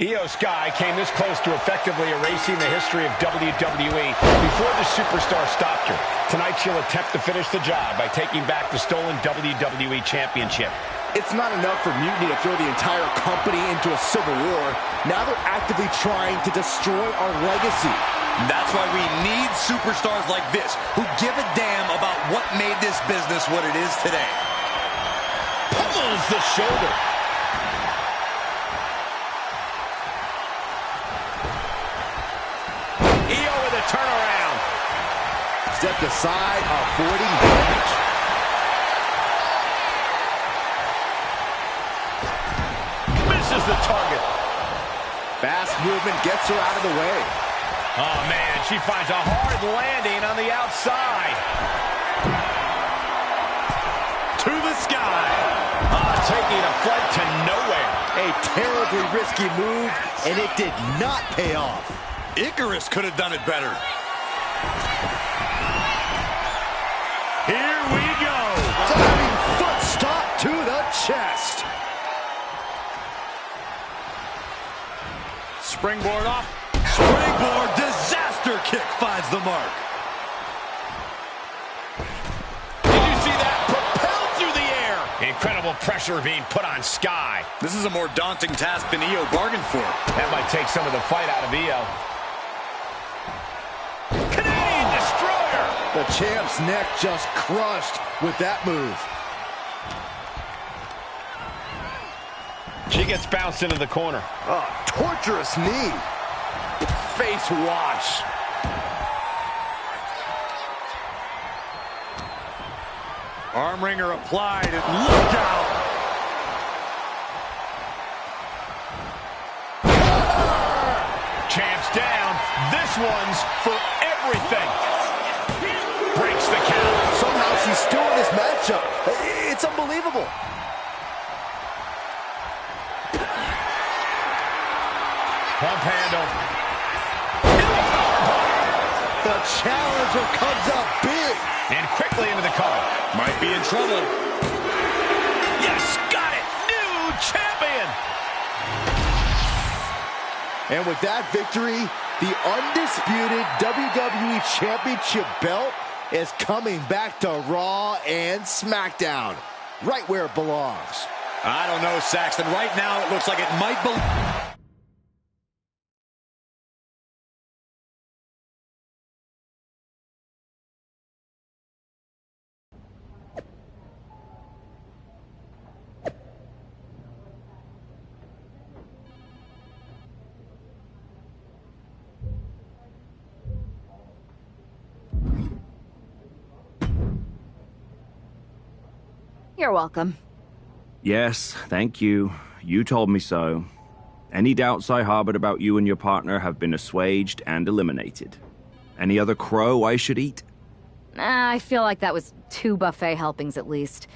Io Sky came this close to effectively erasing the history of WWE before the superstar stopped her. Tonight she'll attempt to finish the job by taking back the stolen WWE Championship. It's not enough for Mutiny to throw the entire company into a civil war. Now they're actively trying to destroy our legacy. That's why we need superstars like this, who give a damn about what made this business what it is today. Pummels the shoulder. Io with a turnaround. Stepped aside, avoiding damage. Misses the target. Fast movement gets her out of the way. Oh, man, she finds a hard landing on the outside. To the sky. Taking a flight to nowhere. A terribly risky move, and it did not pay off. Icarus could have done it better. Here we go. Diving foot stop to the chest. Springboard off. Springboard disaster kick finds the mark. Did you see that? Propelled through the air. Incredible pressure being put on Sky. This is a more daunting task than Io bargained for. That might take some of the fight out of Io. Canadian Destroyer. The champ's neck just crushed with that move. She gets bounced into the corner. Oh, torturous knee. Face wash. Arm wringer applied, and look out. Champ's down. This one's for everything. Breaks the count. Somehow she's still in this matchup. It's unbelievable. Pump handle. The challenger comes up big. And quickly into the cover. Might be in trouble. Yes, got it. New champion. And with that victory, the undisputed WWE Championship belt is coming back to Raw and SmackDown. Right where it belongs. I don't know, Saxton. Right now, it looks like it might belong. You're welcome. Yes, thank you. You told me so. Any doubts I harbored about you and your partner have been assuaged and eliminated. Any other crow I should eat? I feel like that was 2 buffet helpings at least.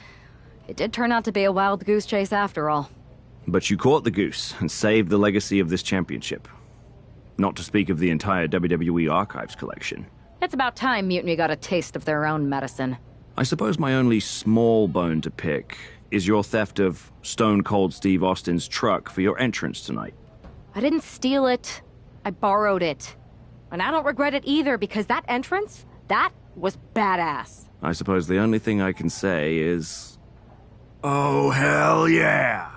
It did turn out to be a wild goose chase after all. But you caught the goose and saved the legacy of this championship. Not to speak of the entire WWE Archives collection. It's about time Mutiny got a taste of their own medicine. I suppose my only small bone to pick is your theft of Stone Cold Steve Austin's truck for your entrance tonight. I didn't steal it. I borrowed it. And I don't regret it either, because that entrance, that was badass. I suppose the only thing I can say is... oh, hell yeah!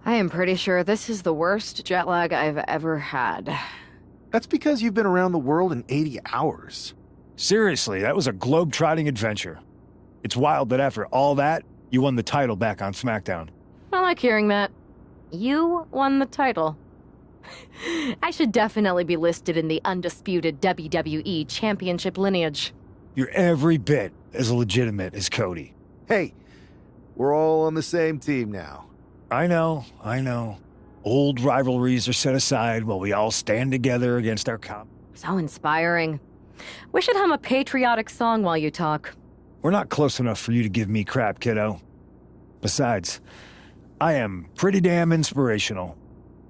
I am pretty sure this is the worst jet lag I've ever had. That's because you've been around the world in 80 hours. Seriously, that was a globe-trotting adventure. It's wild that after all that, you won the title back on SmackDown. I like hearing that. You won the title. I should definitely be listed in the undisputed WWE Championship lineage. You're every bit as legitimate as Cody. Hey, we're all on the same team now. I know. Old rivalries are set aside while we all stand together against our So inspiring. We should hum a patriotic song while you talk. We're not close enough for you to give me crap, kiddo. Besides, I am pretty damn inspirational.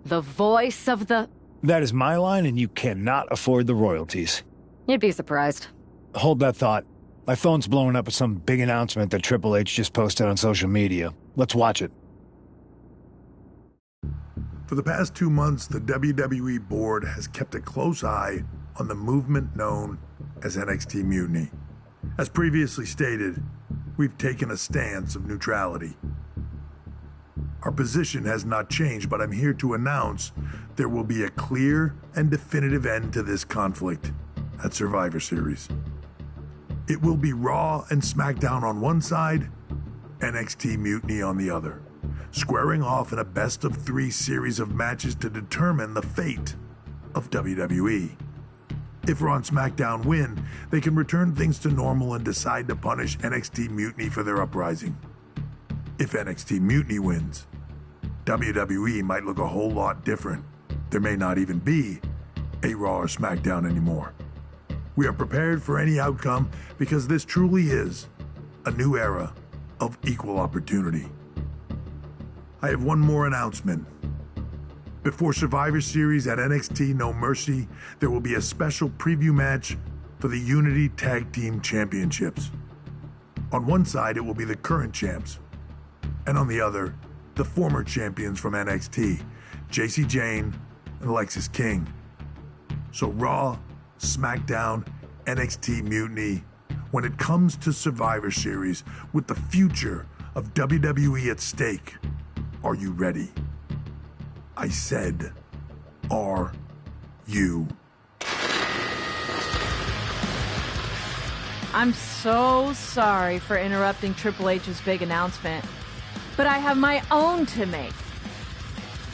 The voice of the... That is my line, and you cannot afford the royalties. You'd be surprised. Hold that thought. My phone's blowing up with some big announcement that Triple H just posted on social media. Let's watch it. For the past 2 months, the WWE board has kept a close eye on the movement known as NXT Mutiny. As previously stated, we've taken a stance of neutrality. Our position has not changed, but I'm here to announce there will be a clear and definitive end to this conflict at Survivor Series. It will be Raw and SmackDown on one side, NXT Mutiny on the other, squaring off in a best-of-3 series of matches to determine the fate of WWE. If Raw and SmackDown win, they can return things to normal and decide to punish NXT Mutiny for their uprising. If NXT Mutiny wins, WWE might look a whole lot different. There may not even be a Raw or SmackDown anymore. We are prepared for any outcome because this truly is a new era of equal opportunity. I have one more announcement. Before Survivor Series at NXT No Mercy, there will be a special preview match for the Unity Tag Team Championships. On one side, it will be the current champs, and on the other, the former champions from NXT, Jacy Jayne and Lexis King. So Raw, SmackDown, NXT Mutiny, when it comes to Survivor Series with the future of WWE at stake, are you ready? I said, are you? I'm so sorry for interrupting Triple H's big announcement, but I have my own to make.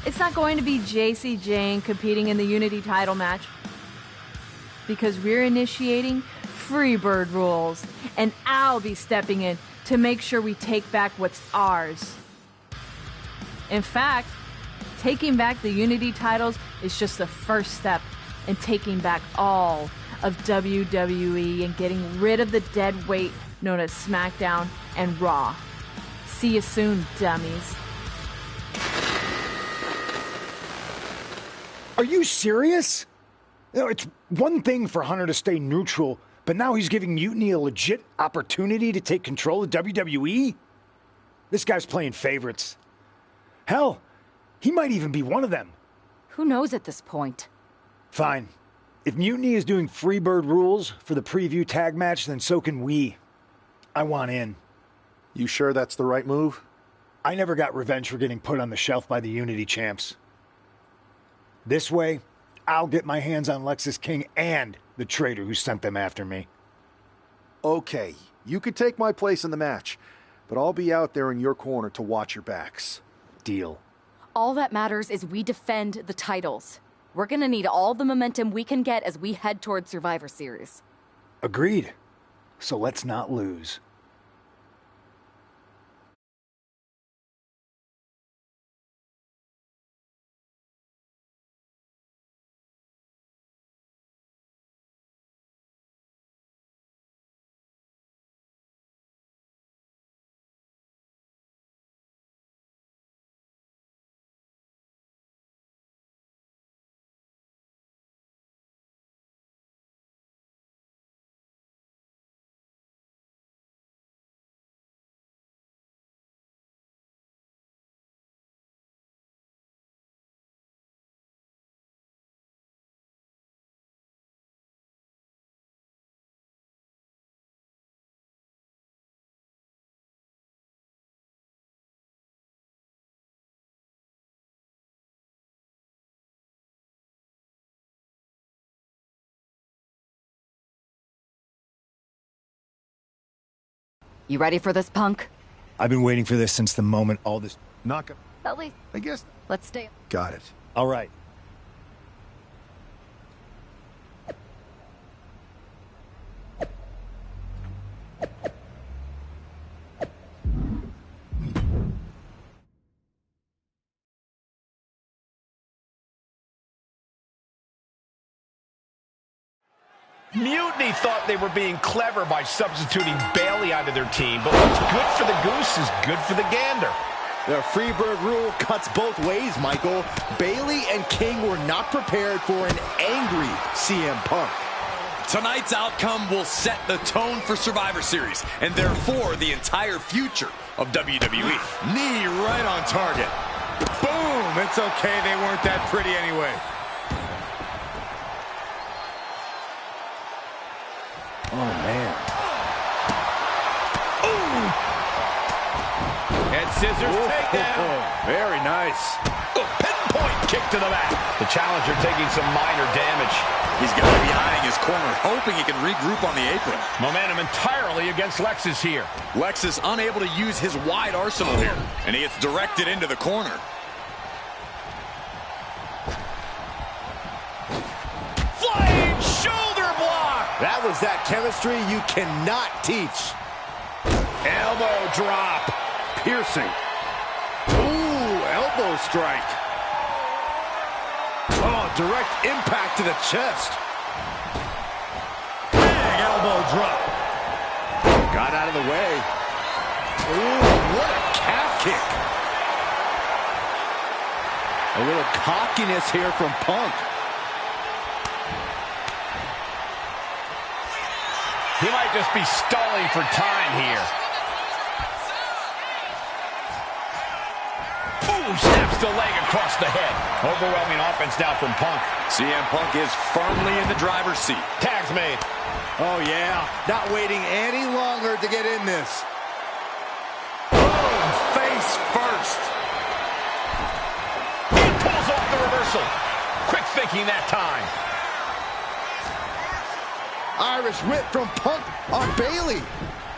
It's not going to be Jacy Jayne competing in the Unity title match, because we're initiating Freebird rules, and I'll be stepping in to make sure we take back what's ours. In fact, taking back the Unity titles is just the first step in taking back all of WWE and getting rid of the dead weight known as SmackDown and Raw. See you soon, dummies. Are you serious? You know, it's one thing for Hunter to stay neutral, but now he's giving Mutiny a legit opportunity to take control of WWE? This guy's playing favorites. Hell, he might even be one of them. Who knows at this point? Fine. If Mutiny is doing Freebird rules for the preview tag match, then so can we. I want in. You sure that's the right move? I never got revenge for getting put on the shelf by the Unity champs. This way, I'll get my hands on Lexis King and the traitor who sent them after me. Okay, you could take my place in the match, but I'll be out there in your corner to watch your backs. Deal. All that matters is we defend the titles. We're gonna need all the momentum we can get as we head toward Survivor Series. Agreed. So let's not lose. You ready for this, punk? I've been waiting for this since the moment all this... At least, I guess. let's stay. Got it. All right. Mutiny thought they were being clever by substituting Bailey onto their team, but what's good for the goose is good for the gander. The Freebird rule cuts both ways, Michael. Bailey and King were not prepared for an angry CM Punk. Tonight's outcome will set the tone for Survivor Series, and therefore the entire future of WWE. Knee right on target. Boom! It's okay, they weren't that pretty anyway. Oh, man. Head scissors takedown. Very nice. Pinpoint kick to the back. The challenger taking some minor damage. He's got to be eyeing his corner, hoping he can regroup on the apron. Momentum entirely against Lexus here. Lex is unable to use his wide arsenal here, and he gets directed into the corner. Flying shoulder block. That was that chemistry you cannot teach. Elbow drop. Piercing. Ooh, elbow strike. Oh, direct impact to the chest. Big elbow drop. Got out of the way. Ooh, what a calf kick. A little cockiness here from Punk. He might just be stalling for time here. Ooh, snaps the leg across the head. Overwhelming offense now from Punk. CM Punk is firmly in the driver's seat. Tag's made. Oh, yeah. Not waiting any longer to get in this. Boom! Face first. He pulls off the reversal. Quick thinking that time. Irish whip from Punk on Bailey.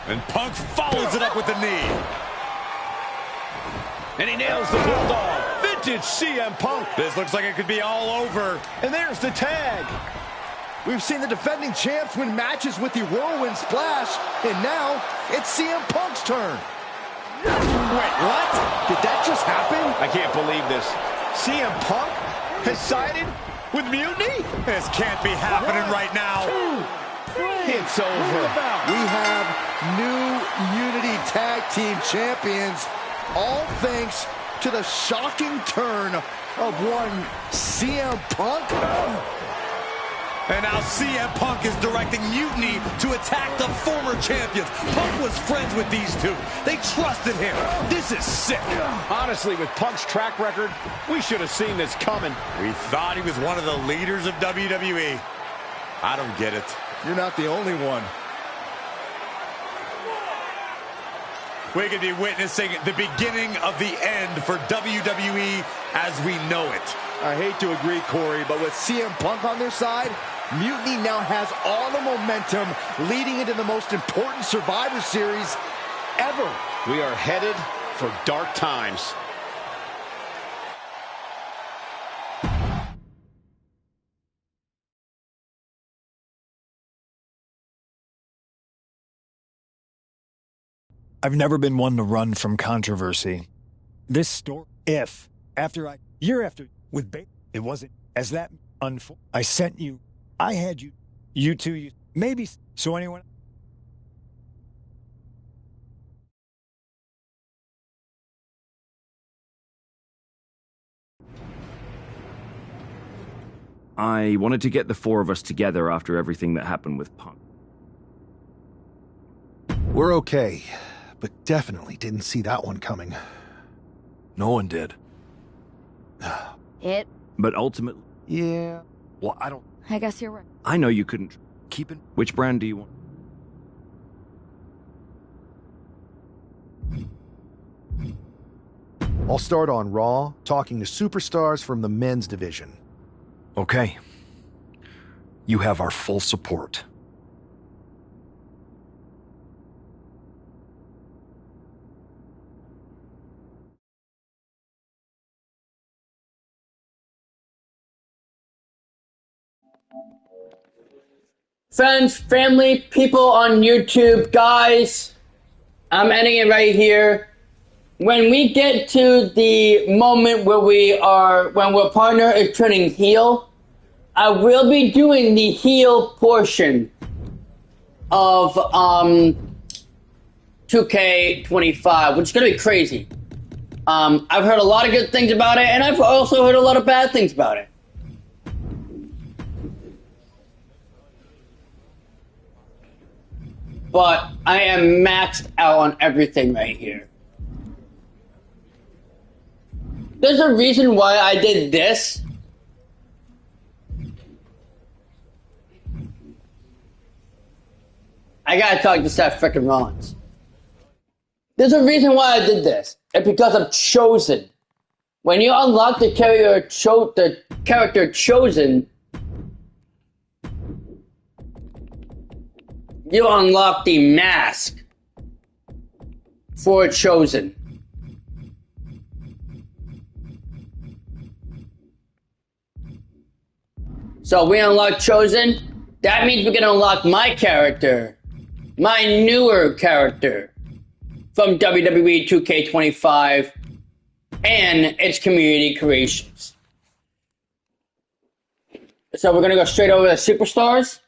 And Punk follows it up with the knee. And he nails the bulldog. Vintage CM Punk. This looks like it could be all over. And there's the tag. We've seen the defending champs win matches with the whirlwind splash, and now it's CM Punk's turn. Wait, what? Did that just happen? I can't believe this. CM Punk has sided with Mutiny? This can't be happening right now. It's over. We have new Unity Tag Team Champions, all thanks to the shocking turn of one CM Punk. And now CM Punk is directing Mutiny to attack the former champions. Punk was friends with these two. They trusted him. This is sick. Honestly, with Punk's track record, we should have seen this coming. We thought he was one of the leaders of WWE. I don't get it. You're not the only one. We could be witnessing the beginning of the end for WWE as we know it. I hate to agree, Corey, but with CM Punk on their side, Mutiny now has all the momentum leading into the most important Survivor Series ever. We are headed for dark times. I've never been one to run from controversy. This story, year after, with Bailey, it wasn't as that I sent you, I had you two, maybe, so anyone. I wanted to get the four of us together after everything that happened with Punk. We're okay, but definitely didn't see that one coming. No one did. But ultimately... Yeah. Well, I guess you're right. I know you couldn't... Keep it... Which brand do you want? I'll start on Raw, talking to superstars from the men's division. Okay. You have our full support. Friends, family, people on YouTube, guys, I'm ending it right here. When we get to the moment where when our partner is turning heel, I will be doing the heel portion of 2K25, which is going to be crazy. I've heard a lot of good things about it, and I've also heard a lot of bad things about it. But I am maxed out on everything right here. There's a reason why I did this. I gotta talk to Seth frickin' Rollins. There's a reason why I did this. It's because I'm chosen. When you unlock the character chosen, you unlock the mask for chosen. So we unlock chosen. That means we can unlock my character, my newer character from WWE 2K25 and its community creations. So we're gonna go straight over to Superstars.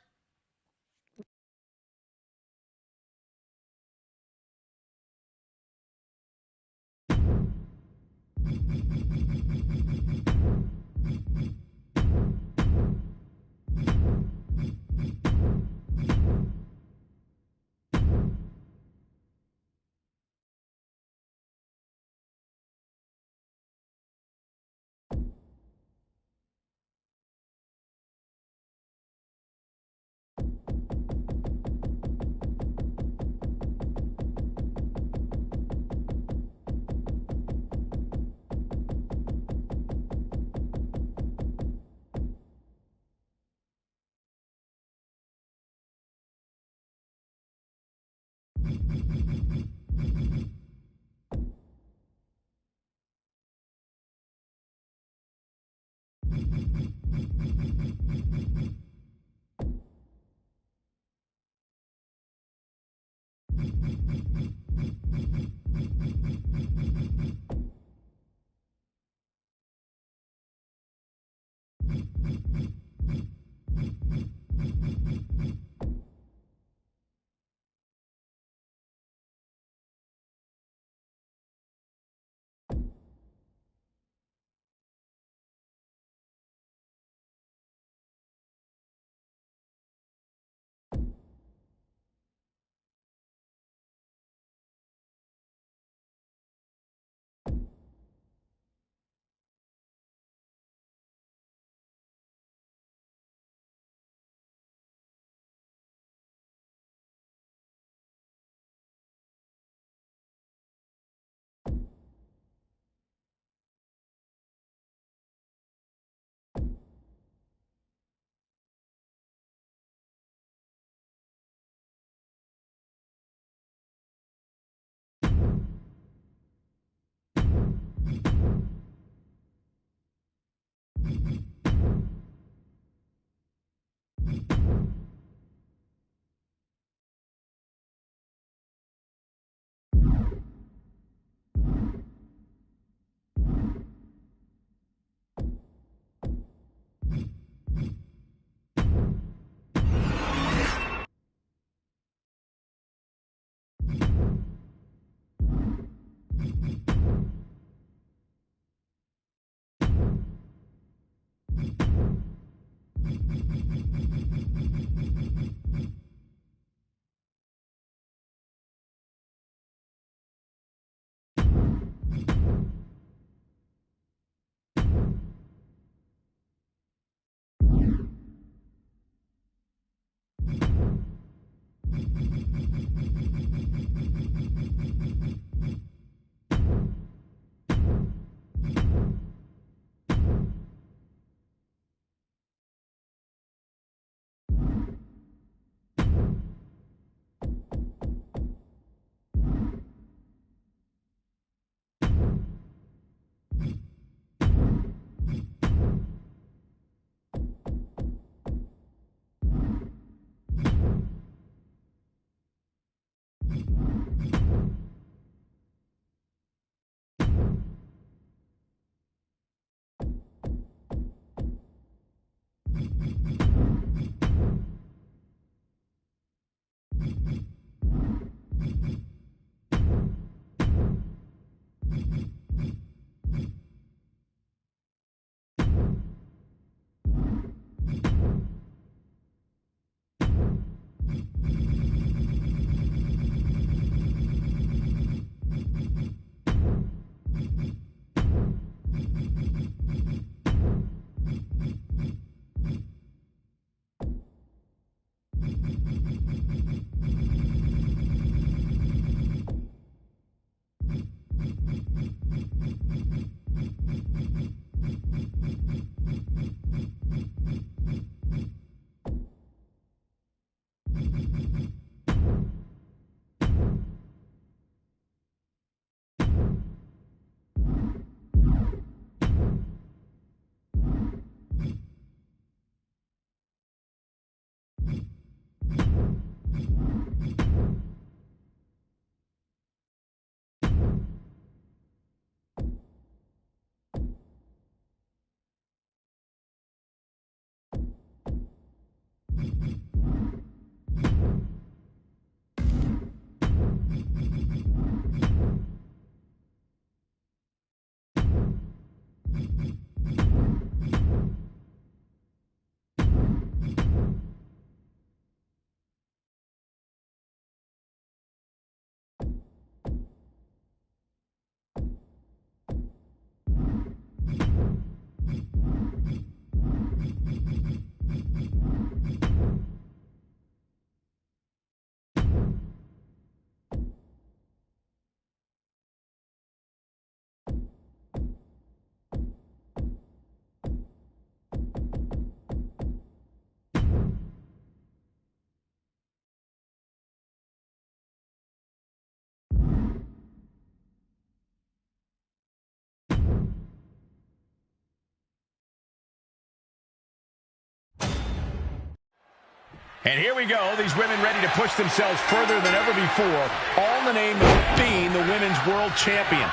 And here we go. These women ready to push themselves further than ever before, all in the name of being the women's world champion.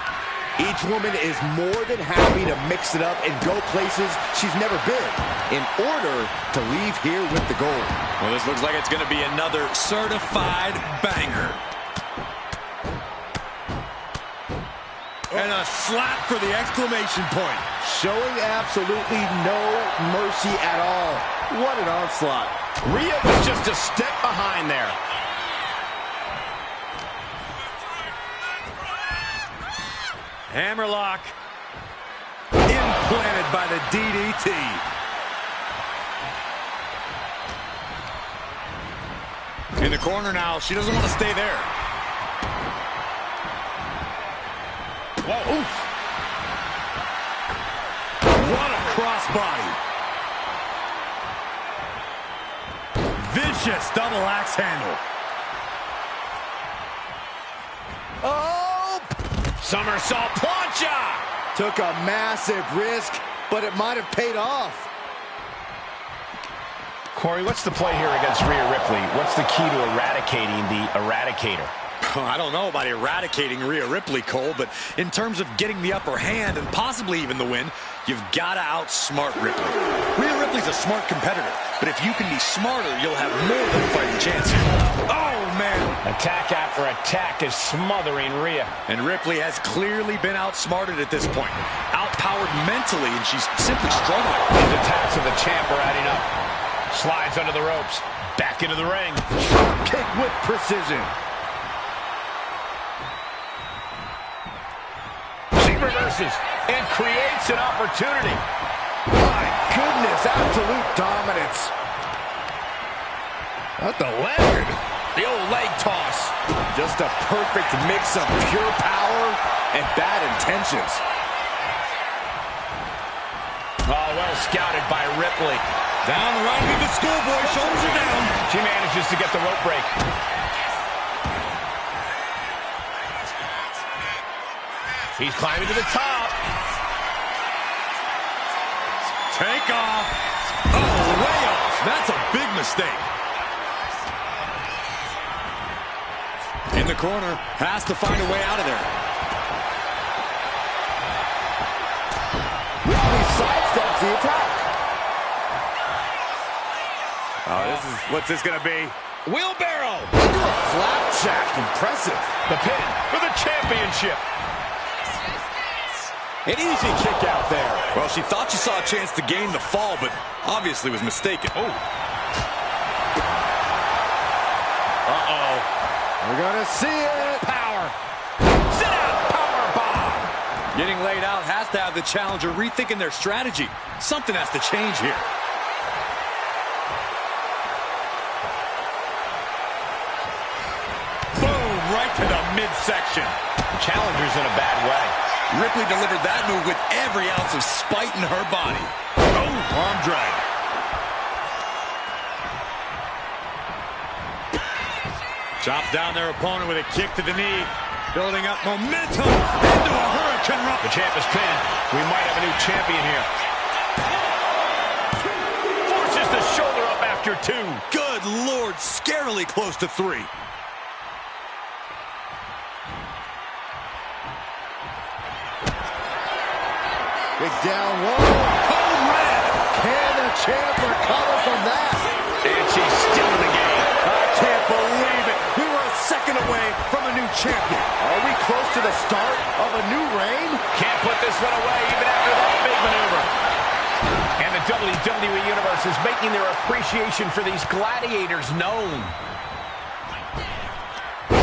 Each woman is more than happy to mix it up and go places she's never been in order to leave here with the gold. Well, this looks like it's going to be another certified banger. And a slap for the exclamation point. Showing absolutely no mercy at all. What an onslaught. Rhea was just a step behind there. Hammerlock. Implanted by the DDT. In the corner now. She doesn't want to stay there. Whoa. Oof. What a crossbody. Vicious double axe handle. Oh! Somersault plancha! Took a massive risk, but it might have paid off. Corey, what's the play here against Rhea Ripley? What's the key to eradicating the Eradicator? I don't know about eradicating Rhea Ripley, Cole, but in terms of getting the upper hand and possibly even the win, you've got to outsmart Ripley. Rhea Ripley's a smart competitor, but if you can be smarter, you'll have more than a fighting chance. Oh, man. Attack after attack is smothering Rhea. And Ripley has clearly been outsmarted at this point. Outpowered mentally, and she's simply struggling. These attacks of the champ are adding up. Slides under the ropes. Back into the ring. Kick with precision. Reverses and creates an opportunity. My goodness, absolute dominance. What the leg? The old leg toss. Just a perfect mix of pure power and bad intentions. Oh, well scouted by Ripley. Down the right with the schoolboy, shoulders are down. She manages to get the rope break. He's climbing to the top. Take off. Oh, way off. That's a big mistake. In the corner. Has to find a way out of there. Ripley sidesteps the attack. Oh, what's this going to be? Wheelbarrow. Flapjack. Impressive. The pin for the championship. An easy kick out there. Well, she thought she saw a chance to gain the fall, but obviously was mistaken. Oh. Uh-oh. We're going to see it. Power. Sit out. Power bomb. Getting laid out has to have the challenger rethinking their strategy. Something has to change here. Boom, right to the midsection. The challenger's in a bad way. Ripley delivered that move with every ounce of spite in her body. Oh, arm drag. Chops down their opponent with a kick to the knee. Building up momentum into a hurricane run. The champ is pinned. We might have a new champion here. Forces the shoulder up after 2. Good Lord, scarily close to 3. Big down low. Code red. Can the champ recover from that? And she's still in the game. I can't believe it. We were a second away from a new champion. Are we close to the start of a new reign? Can't put this one away even after that big maneuver. And the WWE Universe is making their appreciation for these gladiators known.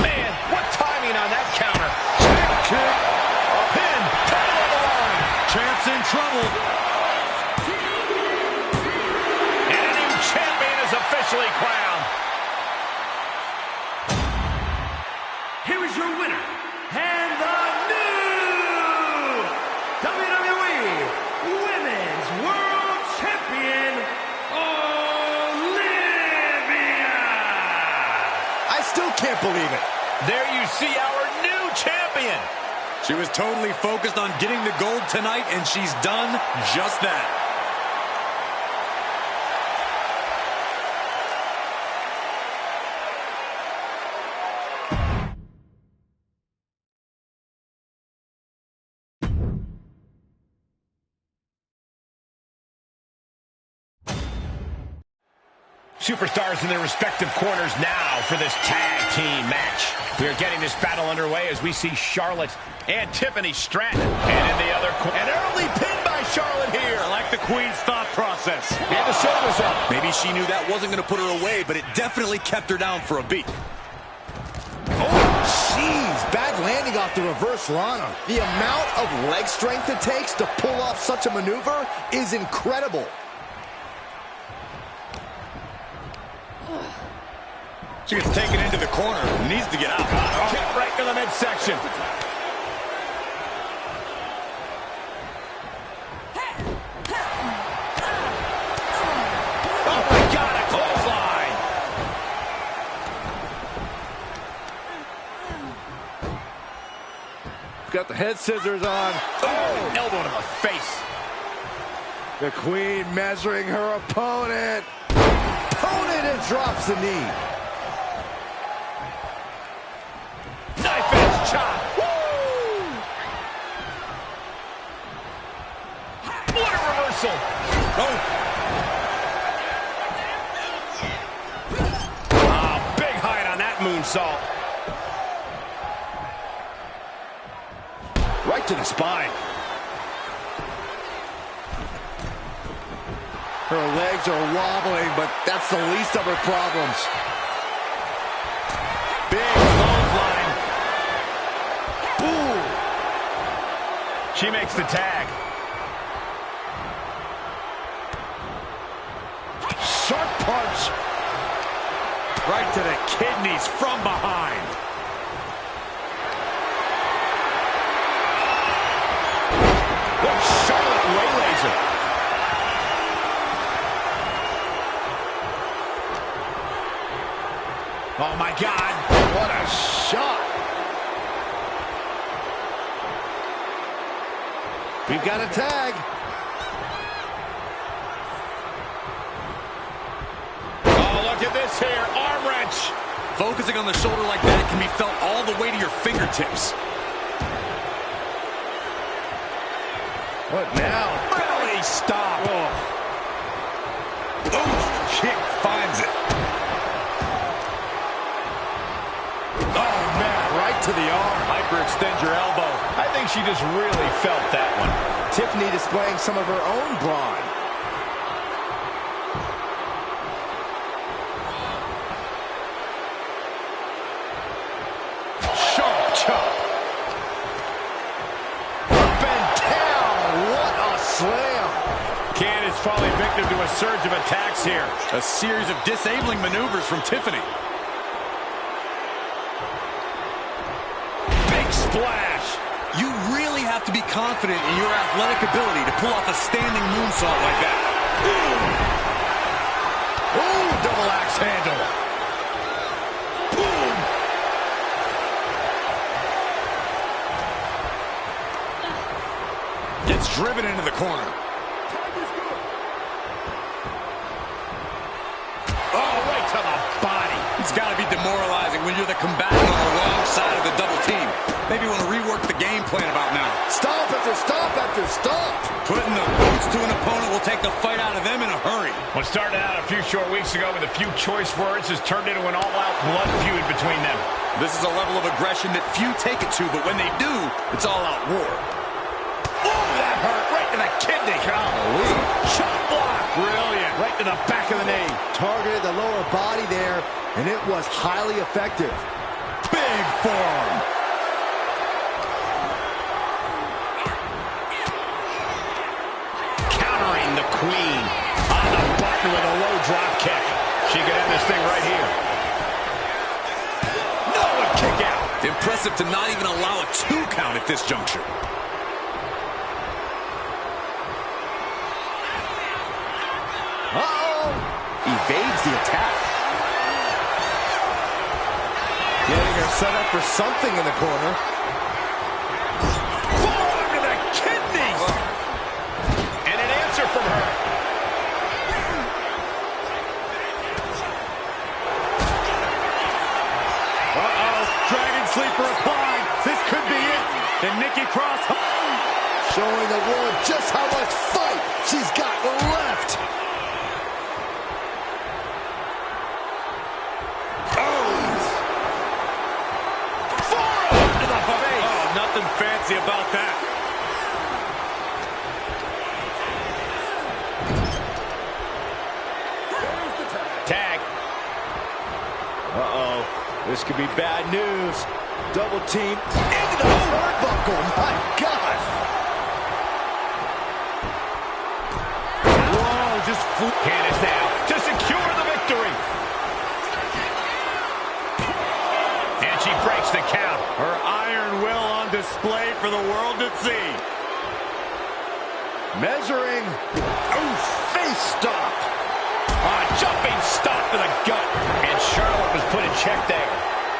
Man, what timing on that counter. Kick. A pin. Title on the line. Champ's in trouble. And a new champion is officially crowned. Here is your winner, and the new WWE Women's World Champion, Olivia. I still can't believe it. There you see our new champion. She was totally focused on getting the gold tonight, and she's done just that. Superstars in their respective corners now for this tag team match. We are getting this battle underway as we see Charlotte and Tiffany Stratton. And in the other corner, an early pin by Charlotte here. I like the Queen's thought process. And the shoulders up. Maybe she knew that wasn't going to put her away, but it definitely kept her down for a beat. Oh, jeez. Bad landing off the reverse Lana. The amount of leg strength it takes to pull off such a maneuver is incredible. She gets taken into the corner. Needs to get out. Kick right to the midsection. Oh, my God, a clothesline. Got the head scissors on. Oh, elbow to the face. The Queen measuring her opponent. Opponent and drops the knee. Knife edge chop. Woo! What a reversal. Oh. Big height on that moonsault. Right to the spine. Her legs are wobbling, but that's the least of her problems. Big clothesline. Boom. She makes the tag. Sharp punch. Right to the kidneys from behind. Look, Charlotte waylays her. Oh, my God. What a shot. We've got a tag. Oh, look at this here. Arm wrench. Focusing on the shoulder like that can be felt all the way to your fingertips. What now? Belly stop. Oh. Oof. Kick finds it. Oh, man, right to the arm. Hyperextend your elbow. I think she just really felt that one. Tiffany displaying some of her own brawn. Sharp chop. Up and down. What a slam. Candace falling victim to a surge of attacks here. A series of disabling maneuvers from Tiffany. Splash. You really have to be confident in your athletic ability to pull off a standing moonsault like that. Ooh, double axe handle. Boom. Gets driven into the corner. Oh, right to the body. It's got to be demoralizing when you're the combatant on the wrong side of the double team. Maybe you want to rework the game plan about now. Stomp after stomp after stomp. Putting the boots to an opponent will take the fight out of them in a hurry. What started out a few short weeks ago with a few choice words has turned into an all-out blood feud between them. This is a level of aggression that few take it to, but when they do, it's all-out war. Oh, that hurt right to the kidney. Golly. Shot block. Brilliant. Right to the back of the knee. Targeted the lower body there, and it was highly effective. Big forearm. Countering the Queen on the button with a low drop kick. She could end this thing right here. No, a kick out. Impressive to not even allow a 2 count at this juncture. Evades the attack. Getting her set up for something in the corner. Forearm to the kidneys. And an answer from her. Uh-oh. Dragon sleeper applied. This could be it. And Nikki Cross. Showing the world just how much fight she's got left. gutsy about that. Tag. Uh-oh. This could be bad news. Double team into the turnbuckle. My God. Whoa, just hand is down to secure the victory. And she breaks the count. Her iron will on display for the world to see. Measuring. Oof. Face stop. Jumping stop to the gut. And Charlotte was put in check there.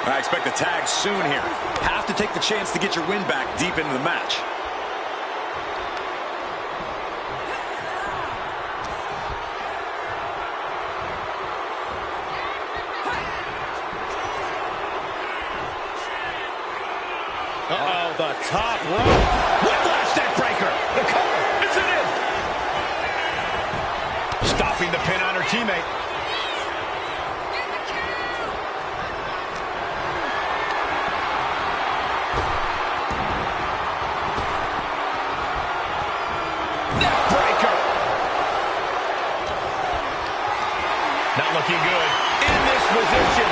I expect a tag soon here. Have to take the chance to get your win back deep into the match. Uh-oh, the top rope. Whiplash neck breaker. The cover. Is it in? Stopping the pin on her teammate. Neck breaker. Not looking good. In this position.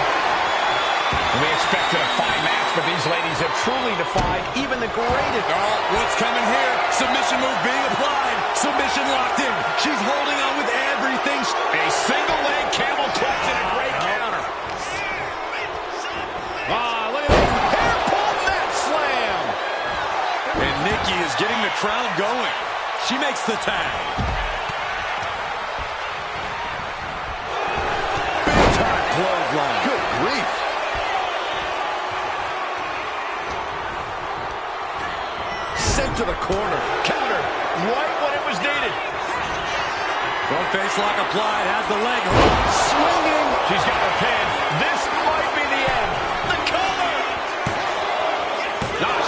We expected a fine match, but these ladies have truly defied even the greatest. Oh, what's coming here? Submission move being applied. Submission locked in. She's holding on with everything. A single leg camel clutch and a great counter. Look at this. Hair pull mat slam. And Nikki is getting the crowd going. She makes the tag. Big time clothesline. Good grief. Sent to the corner. Counter. Right when it was needed. Front face lock applied. Has the leg hook. Swinging. She's got her pin. This might be the end. The cover.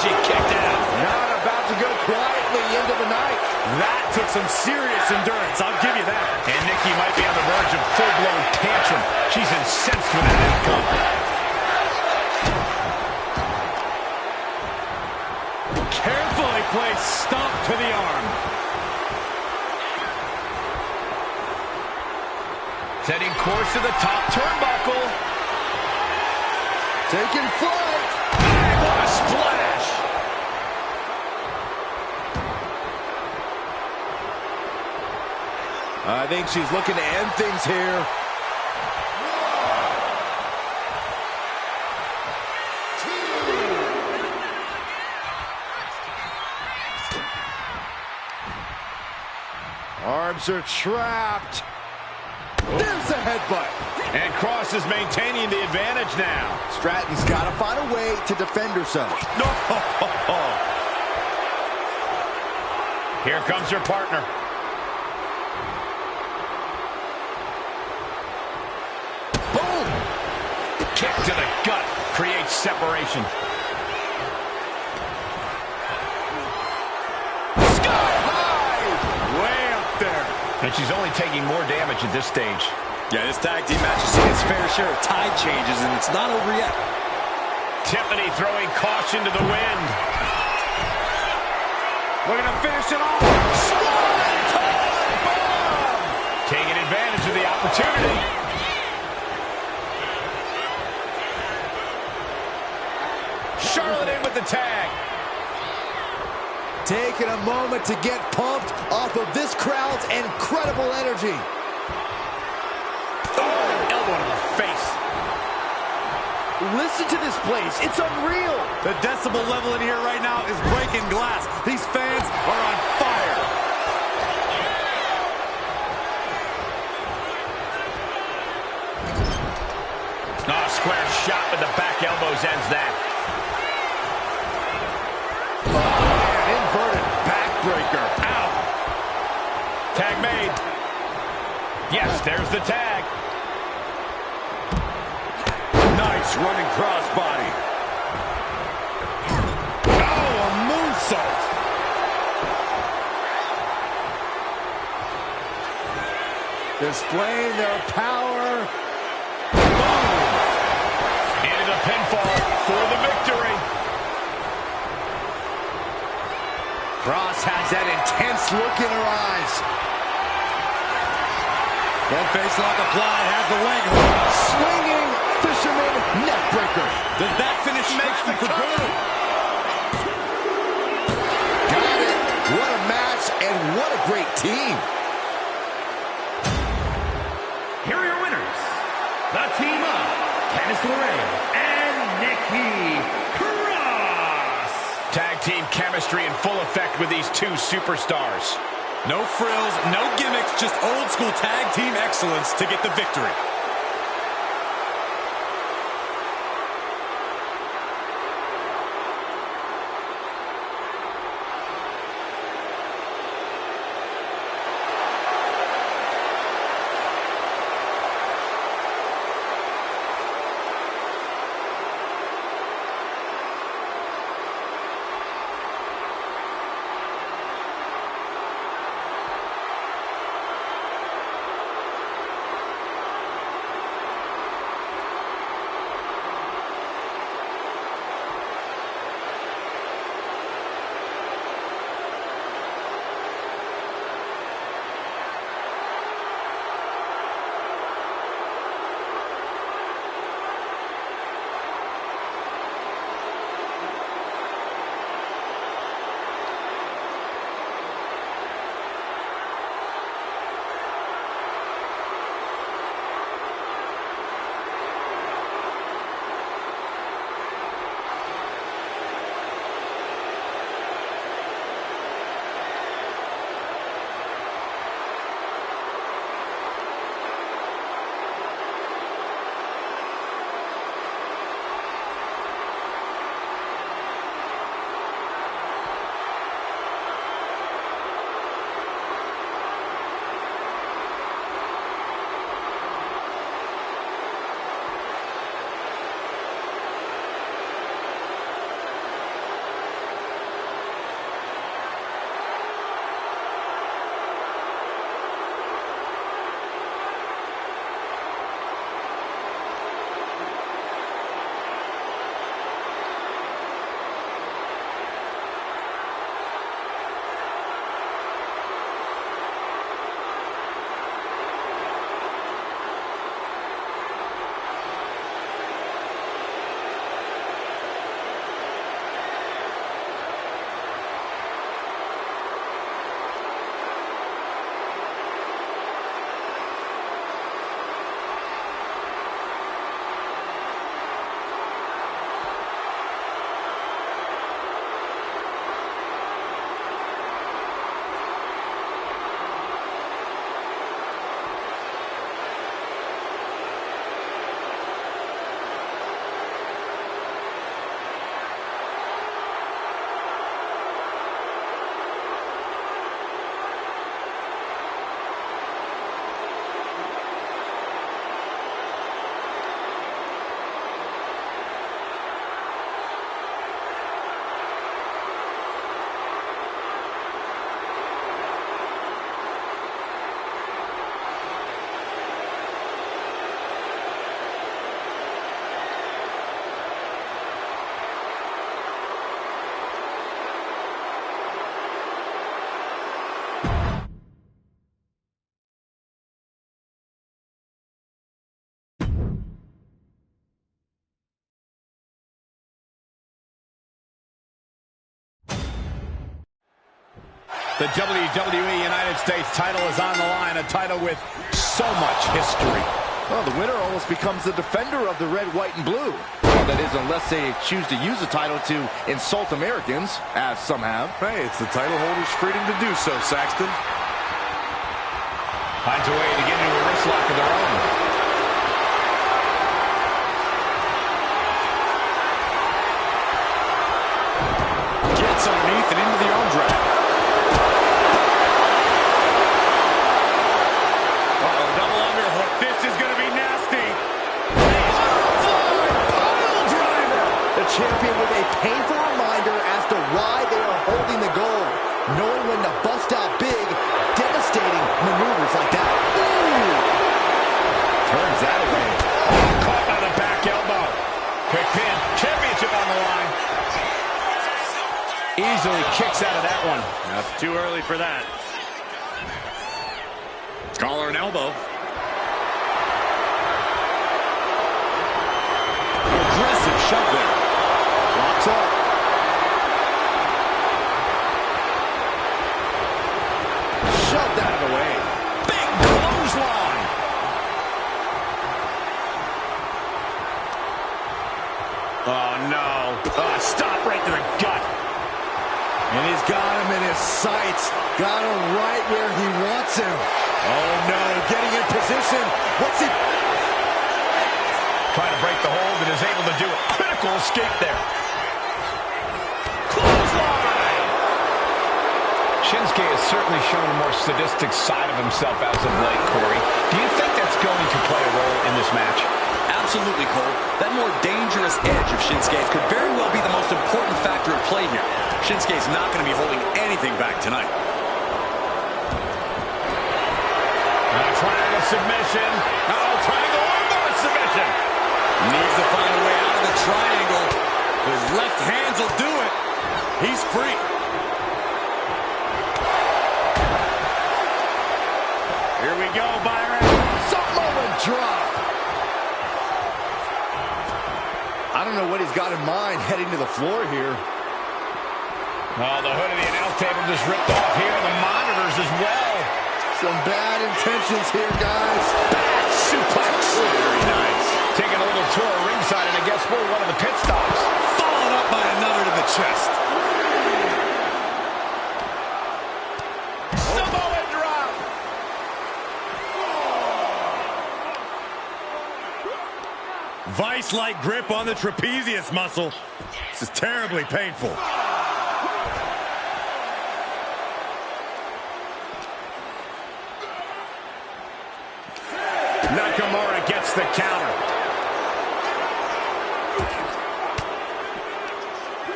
She kicked out. Not about to go quietly into the night. That took some serious endurance. I'll give you that. And Nikki might be on the verge of full-blown tantrum. She's incensed with that outcome. Carefully placed stomp to the arm. Setting course to the top turnbuckle. Taking flight. What a splash. I think she's looking to end things here. Arms are trapped. There's the headbutt. And Cross is maintaining the advantage now. Stratton's got to find a way to defend herself. No. Here comes her partner. Boom! Kick to the gut creates separation. Sky high! Way up there. And she's only taking more damage at this stage. Yeah, this tag team match has seen its fair share of tide changes, and it's not over yet. Tiffany throwing caution to the wind. Looking to finish it off. Taking advantage of the opportunity. Charlotte in with the tag. Taking a moment to get pumped off of this crowd's incredible energy. Elbow to the face. Listen to this place. It's unreal. The decibel level in here right now is breaking glass. These fans are on fire. Square shot with the back elbows ends that. Inverted backbreaker. Ow. Tag made. Yes, there's the tag. Nice running crossbody. Oh, a moonsault. Displaying their power. Into the pinfall for the victory. Cross has that intense look in her eyes. Front face lock applied, has the leg hook. Swinging fisherman neck breaker. Does that finish strong for good? Got it. What a match and what a great team. Here are your winners. The team of Candice LeRae and Nikki Cross. Tag team chemistry in full effect with these two superstars. No frills, no gimmicks, just old school tag team excellence to get the victory. The WWE United States title is on the line, a title with so much history. Well, the winner almost becomes the defender of the red, white, and blue. Well, that is, unless they choose to use the title to insult Americans, as some have. Hey, it's the title holder's freedom to do so, Saxton. Finds a way to get into a wrist lock of their own. Gets underneath and into the arm drag. Champion with a painful reminder as to why they are holding the gold. Knowing when to bust out big, devastating maneuvers like that. Ooh. Turns that away. Caught by the back elbow. Quick pin. Championship on the line. Easily kicks out of that one. That's too early for that. Collar and elbow. Aggressive shove there. Locks up. Shoved out of the way. Big clothesline. Oh, no. Stop right to the gut. And he's got him in his sights. Got him right where he wants him. Oh, no. Getting in position. What's he... Trying to break the hold and is able to do a critical escape there. Clothesline! Shinsuke has certainly shown a more sadistic side of himself as of late, Corey. Do you think that's going to play a role in this match? Absolutely, Cole. That more dangerous edge of Shinsuke's could very well be the most important factor at play here. Shinsuke's not going to be holding anything back tonight. Triangle submission. Oh, triangle armbar submission. Needs to find a way out of the triangle. His left hands will do it. He's free. Here we go, Byron. Samoan drop. I don't know what he's got in mind heading to the floor here. Oh, the hood of the announce table just ripped off here. The monitors as well. Some bad intentions here, guys. Back suplex. Very nice. Taking a little tour ringside, and I guess we're one of the pit stops. Followed up by another to the chest. Samoan drop. Vice-like grip on the trapezius muscle. This is terribly painful. Nakamura gets the counter.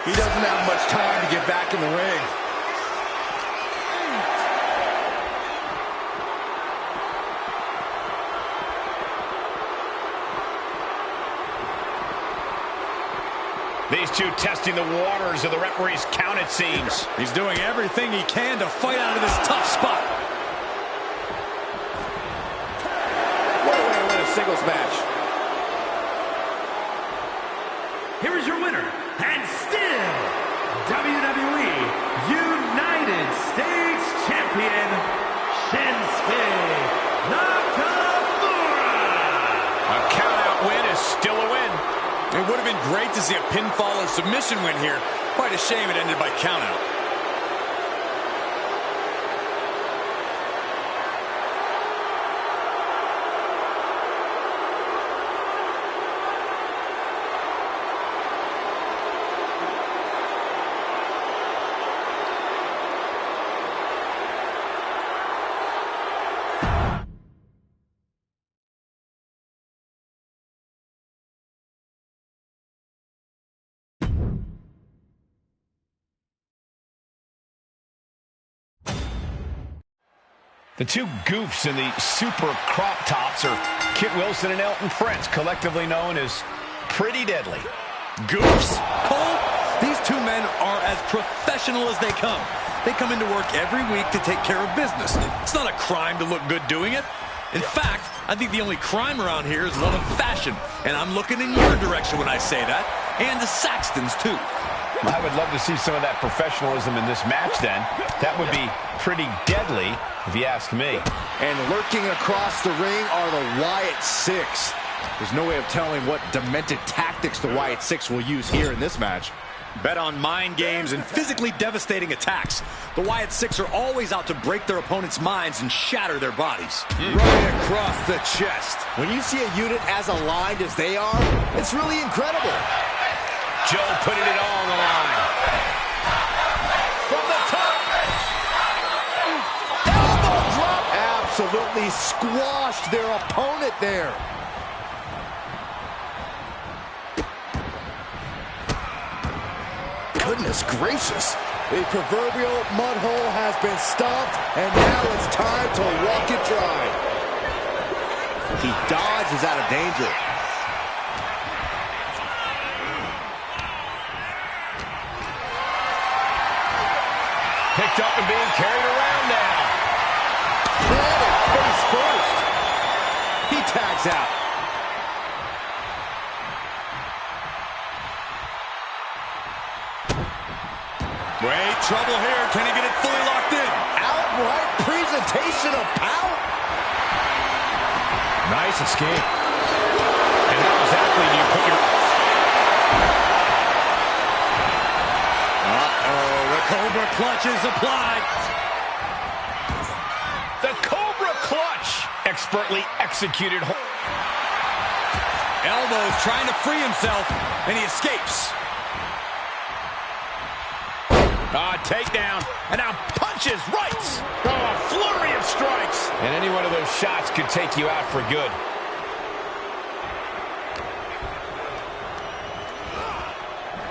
He doesn't have much time to get back in the ring. These two testing the waters of the referee's count, it seems. He's doing everything he can to fight out of this tough spot. Singles match. Here is your winner, and still WWE United States Champion, Shinsuke Nakamura. A count-out win is still a win. It would have been great to see a pinfall or submission win here. Quite a shame it ended by count-out. The two goofs in the super crop tops are Kit Wilson and Elton Prince, collectively known as Pretty Deadly. Goofs? Cole, these two men are as professional as they come. They come into work every week to take care of business. It's not a crime to look good doing it. In fact, I think the only crime around here is one of fashion. And I'm looking in your direction when I say that. And the Saxtons, too. I would love to see some of that professionalism in this match, then. That would be pretty deadly, if you ask me. And lurking across the ring are the Wyatt Six. There's no way of telling what demented tactics the Wyatt Six will use here in this match. Bet on mind games and physically devastating attacks. The Wyatt Six are always out to break their opponents' minds and shatter their bodies. Right across the chest. When you see a unit as aligned as they are, it's really incredible. Joe putting it all on the line. From the top. Elbow drop. Absolutely squashed their opponent there. Goodness gracious. The proverbial mud hole has been stomped, and now it's time to walk it dry. He dodges out of danger. picked up and being carried around now. Planted face first. He tags out. Wait, trouble here. Can he get it fully locked in? Outright presentation of power. Nice escape. And how exactly do you put your... Uh-oh, the Cobra clutch is applied. The Cobra clutch. Expertly executed. Elbows trying to free himself, and he escapes. Takedown, and now punches, rights. Oh, a flurry of strikes. And any one of those shots could take you out for good.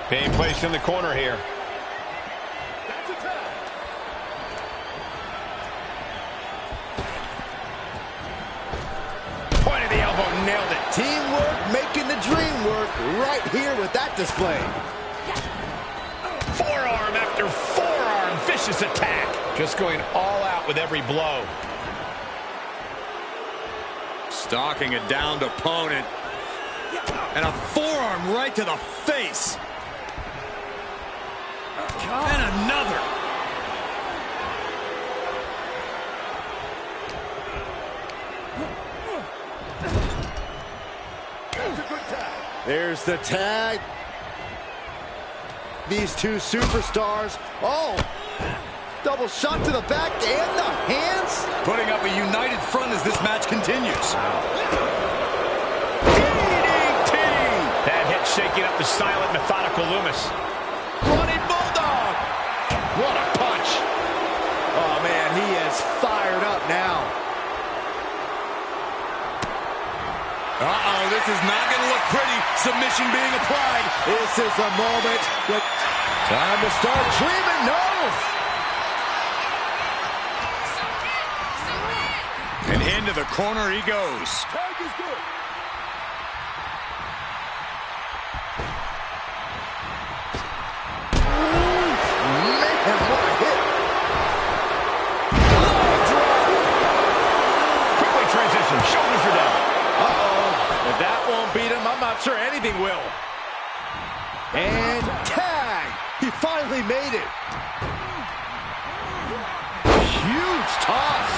Being placed in the corner here. Point of the elbow, nailed it. Teamwork making the dream work right here with that display. Forearm after forearm, vicious attack. Just going all out with every blow. Stalking a downed opponent. And a forearm right to the face. And another. There's the tag. These two superstars. Oh, double shot to the back and the hands. Putting up a united front as this match continues. DDT! That hit shaking up the silent, methodical Loomis. Running Bulldog. What a punch. Oh, man, he is fired up now. Uh-oh, this is not going to look pretty. Submission being applied. This is the moment. Time to start dreaming. No! And into the corner he goes. Tag is good. Man, what a hit. Quickly transition. Shoulders are down. Uh-oh. If that won't beat him, I'm not sure anything will. And tag. He finally made it. Huge toss.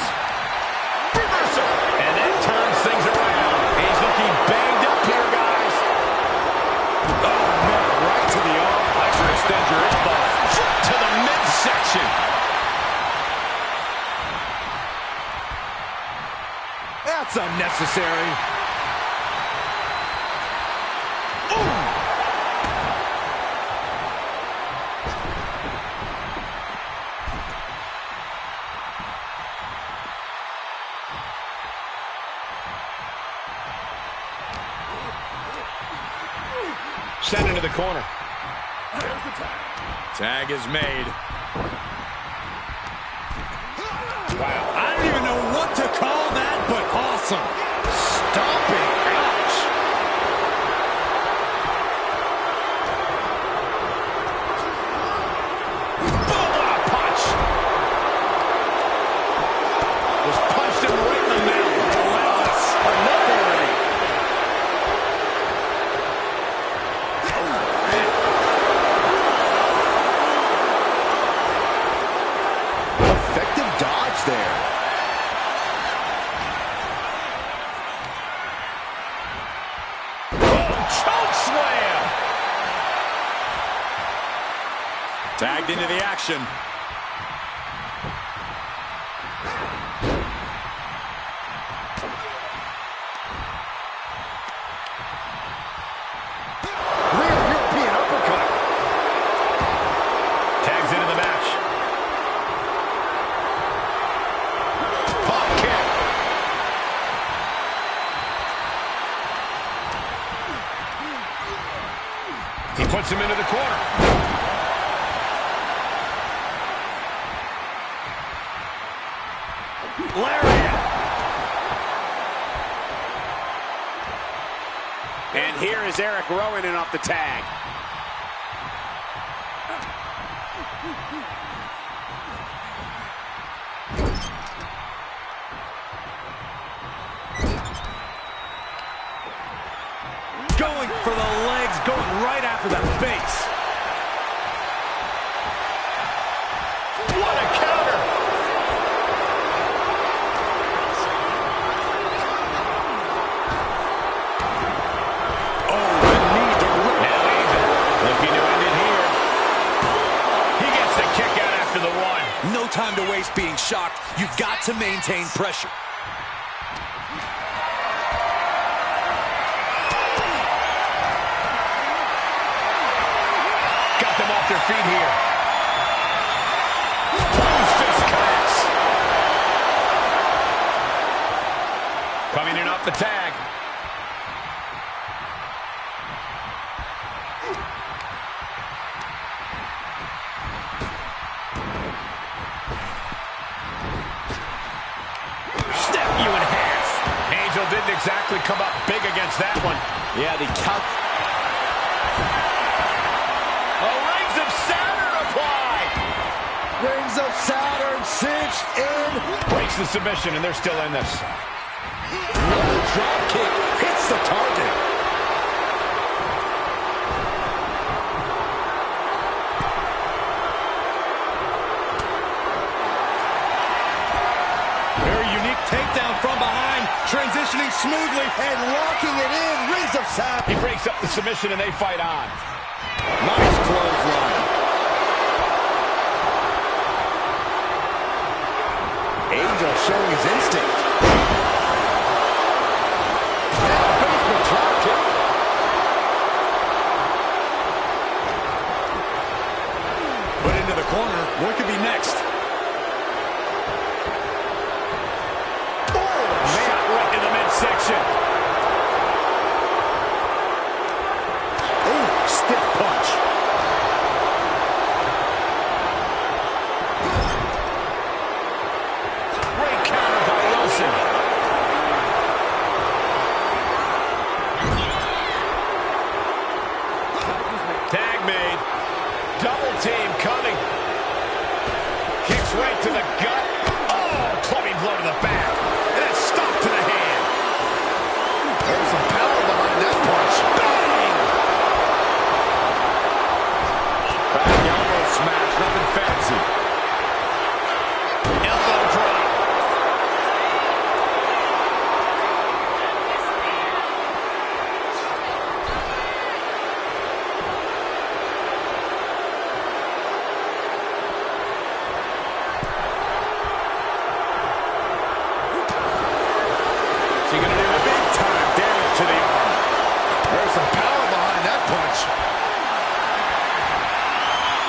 Reversal. And that turns things around. He's looking banged up here, guys. Oh, man, right to the arm. Hyperextend your elbow. To the midsection. That's unnecessary. Sent into the corner. Tag is made. Wow. I don't even know what to call that, but awesome. Stomping. Ouch. Bulldog punch. Just punched him right in the mouth. Relentless. Enough already. Effective dodge there. Choke slam. Tagged into the action. Rear European uppercut. Tags into the match. Pop kick. He puts him into the corner. Lariat. And here is Eric Rowan in off the tag. Going for the legs, going right after the face. What a counter! Oh, the knee direct. Now even. Looking to end it here. He gets the kick out after the one. No time to waste being shocked. You've got to maintain pressure. Got them off their feet here. Closed fist connects. Coming in off the tag. Step you in half. Angel didn't exactly come up big against that one. Yeah, the count. Rings of Saturn applied. Rings of Saturn cinched in. Breaks the submission, and they're still in this. Drop kick hits the target. Very unique takedown from behind, transitioning smoothly and locking it in. Rings of Saturn. He breaks up the submission, and they fight on. Nice clothesline. Angel showing his instinct. Basement drop kick. Put into the corner. What could be next? Oh, shot right in the midsection. Oh, stiff punch. Great counter by Wilson. Tag made. Double team coming. Kicks right to the gut. Oh, clubbing blow to the back. And a stop to the hand. There's some power behind that punch. Bang! Back elbow smash, nothing fancy. Elbow drop. Is he gonna do the big time damage to the arm? There's some power behind that punch.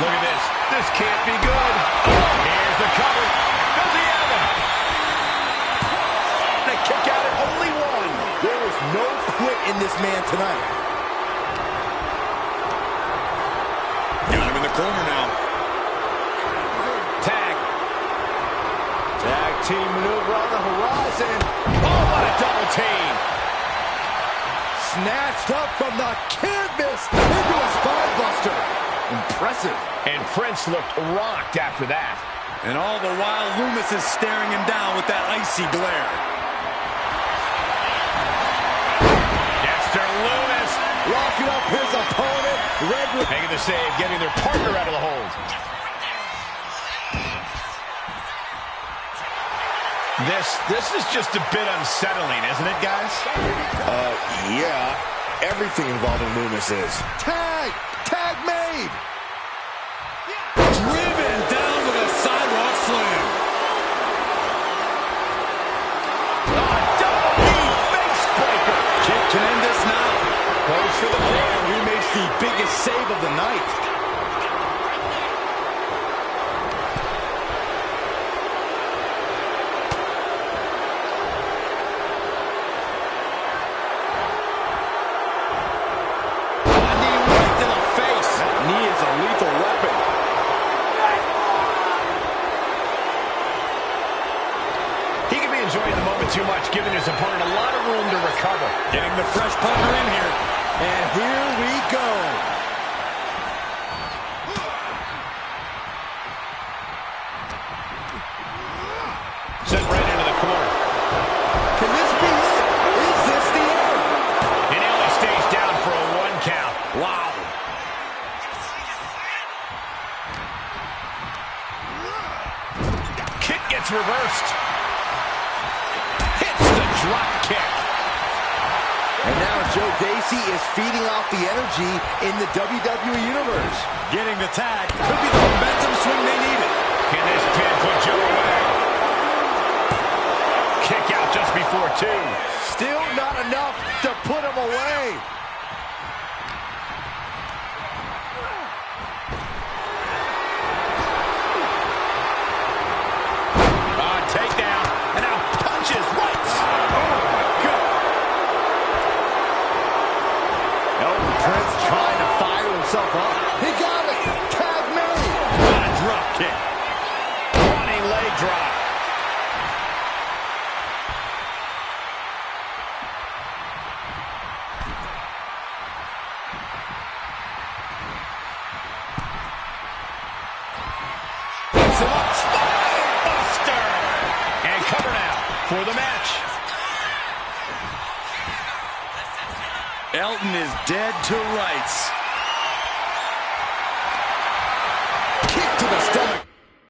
Look at this. This can't be good. Here's the cover. Does he have it? The kick out at only one. There is no quit in this man tonight. Got him in the corner now. Tag. Tag team maneuver on the horizon. Oh, what a double team. Snatched up from the canvas into a spine buster. Impressive. And Prince looked rocked after that. And all the while, Loomis is staring him down with that icy glare. Dexter Loomis locking up his opponent. Making the save, getting their partner out of the hold. This is just a bit unsettling, isn't it, guys? Yeah. Everything involving Loomis is. Tag! Tag made! Driven down with a sidewalk slam. Double knee face breaker. Kick can end this now. Goes for the man who makes the biggest save of the night. Too much, giving his opponent a lot of room to recover. Getting the fresh partner in here. And here we go. it's reversed. Hits the drop kick. And now Joe Gacy is feeding off the energy in the WWE Universe. Getting the tag could be the momentum swing they needed. Can this pin put Joe away? Kick out just before 2. Still not enough to put him away. Takedown, and now punches right. Oh, my God. Elton Prince trying to fire himself up. He got it. Tag made. What a drop kick. Running leg drop. Picks him up. Spine buster. And cover now for the match. Elton is dead to rights. Kick to the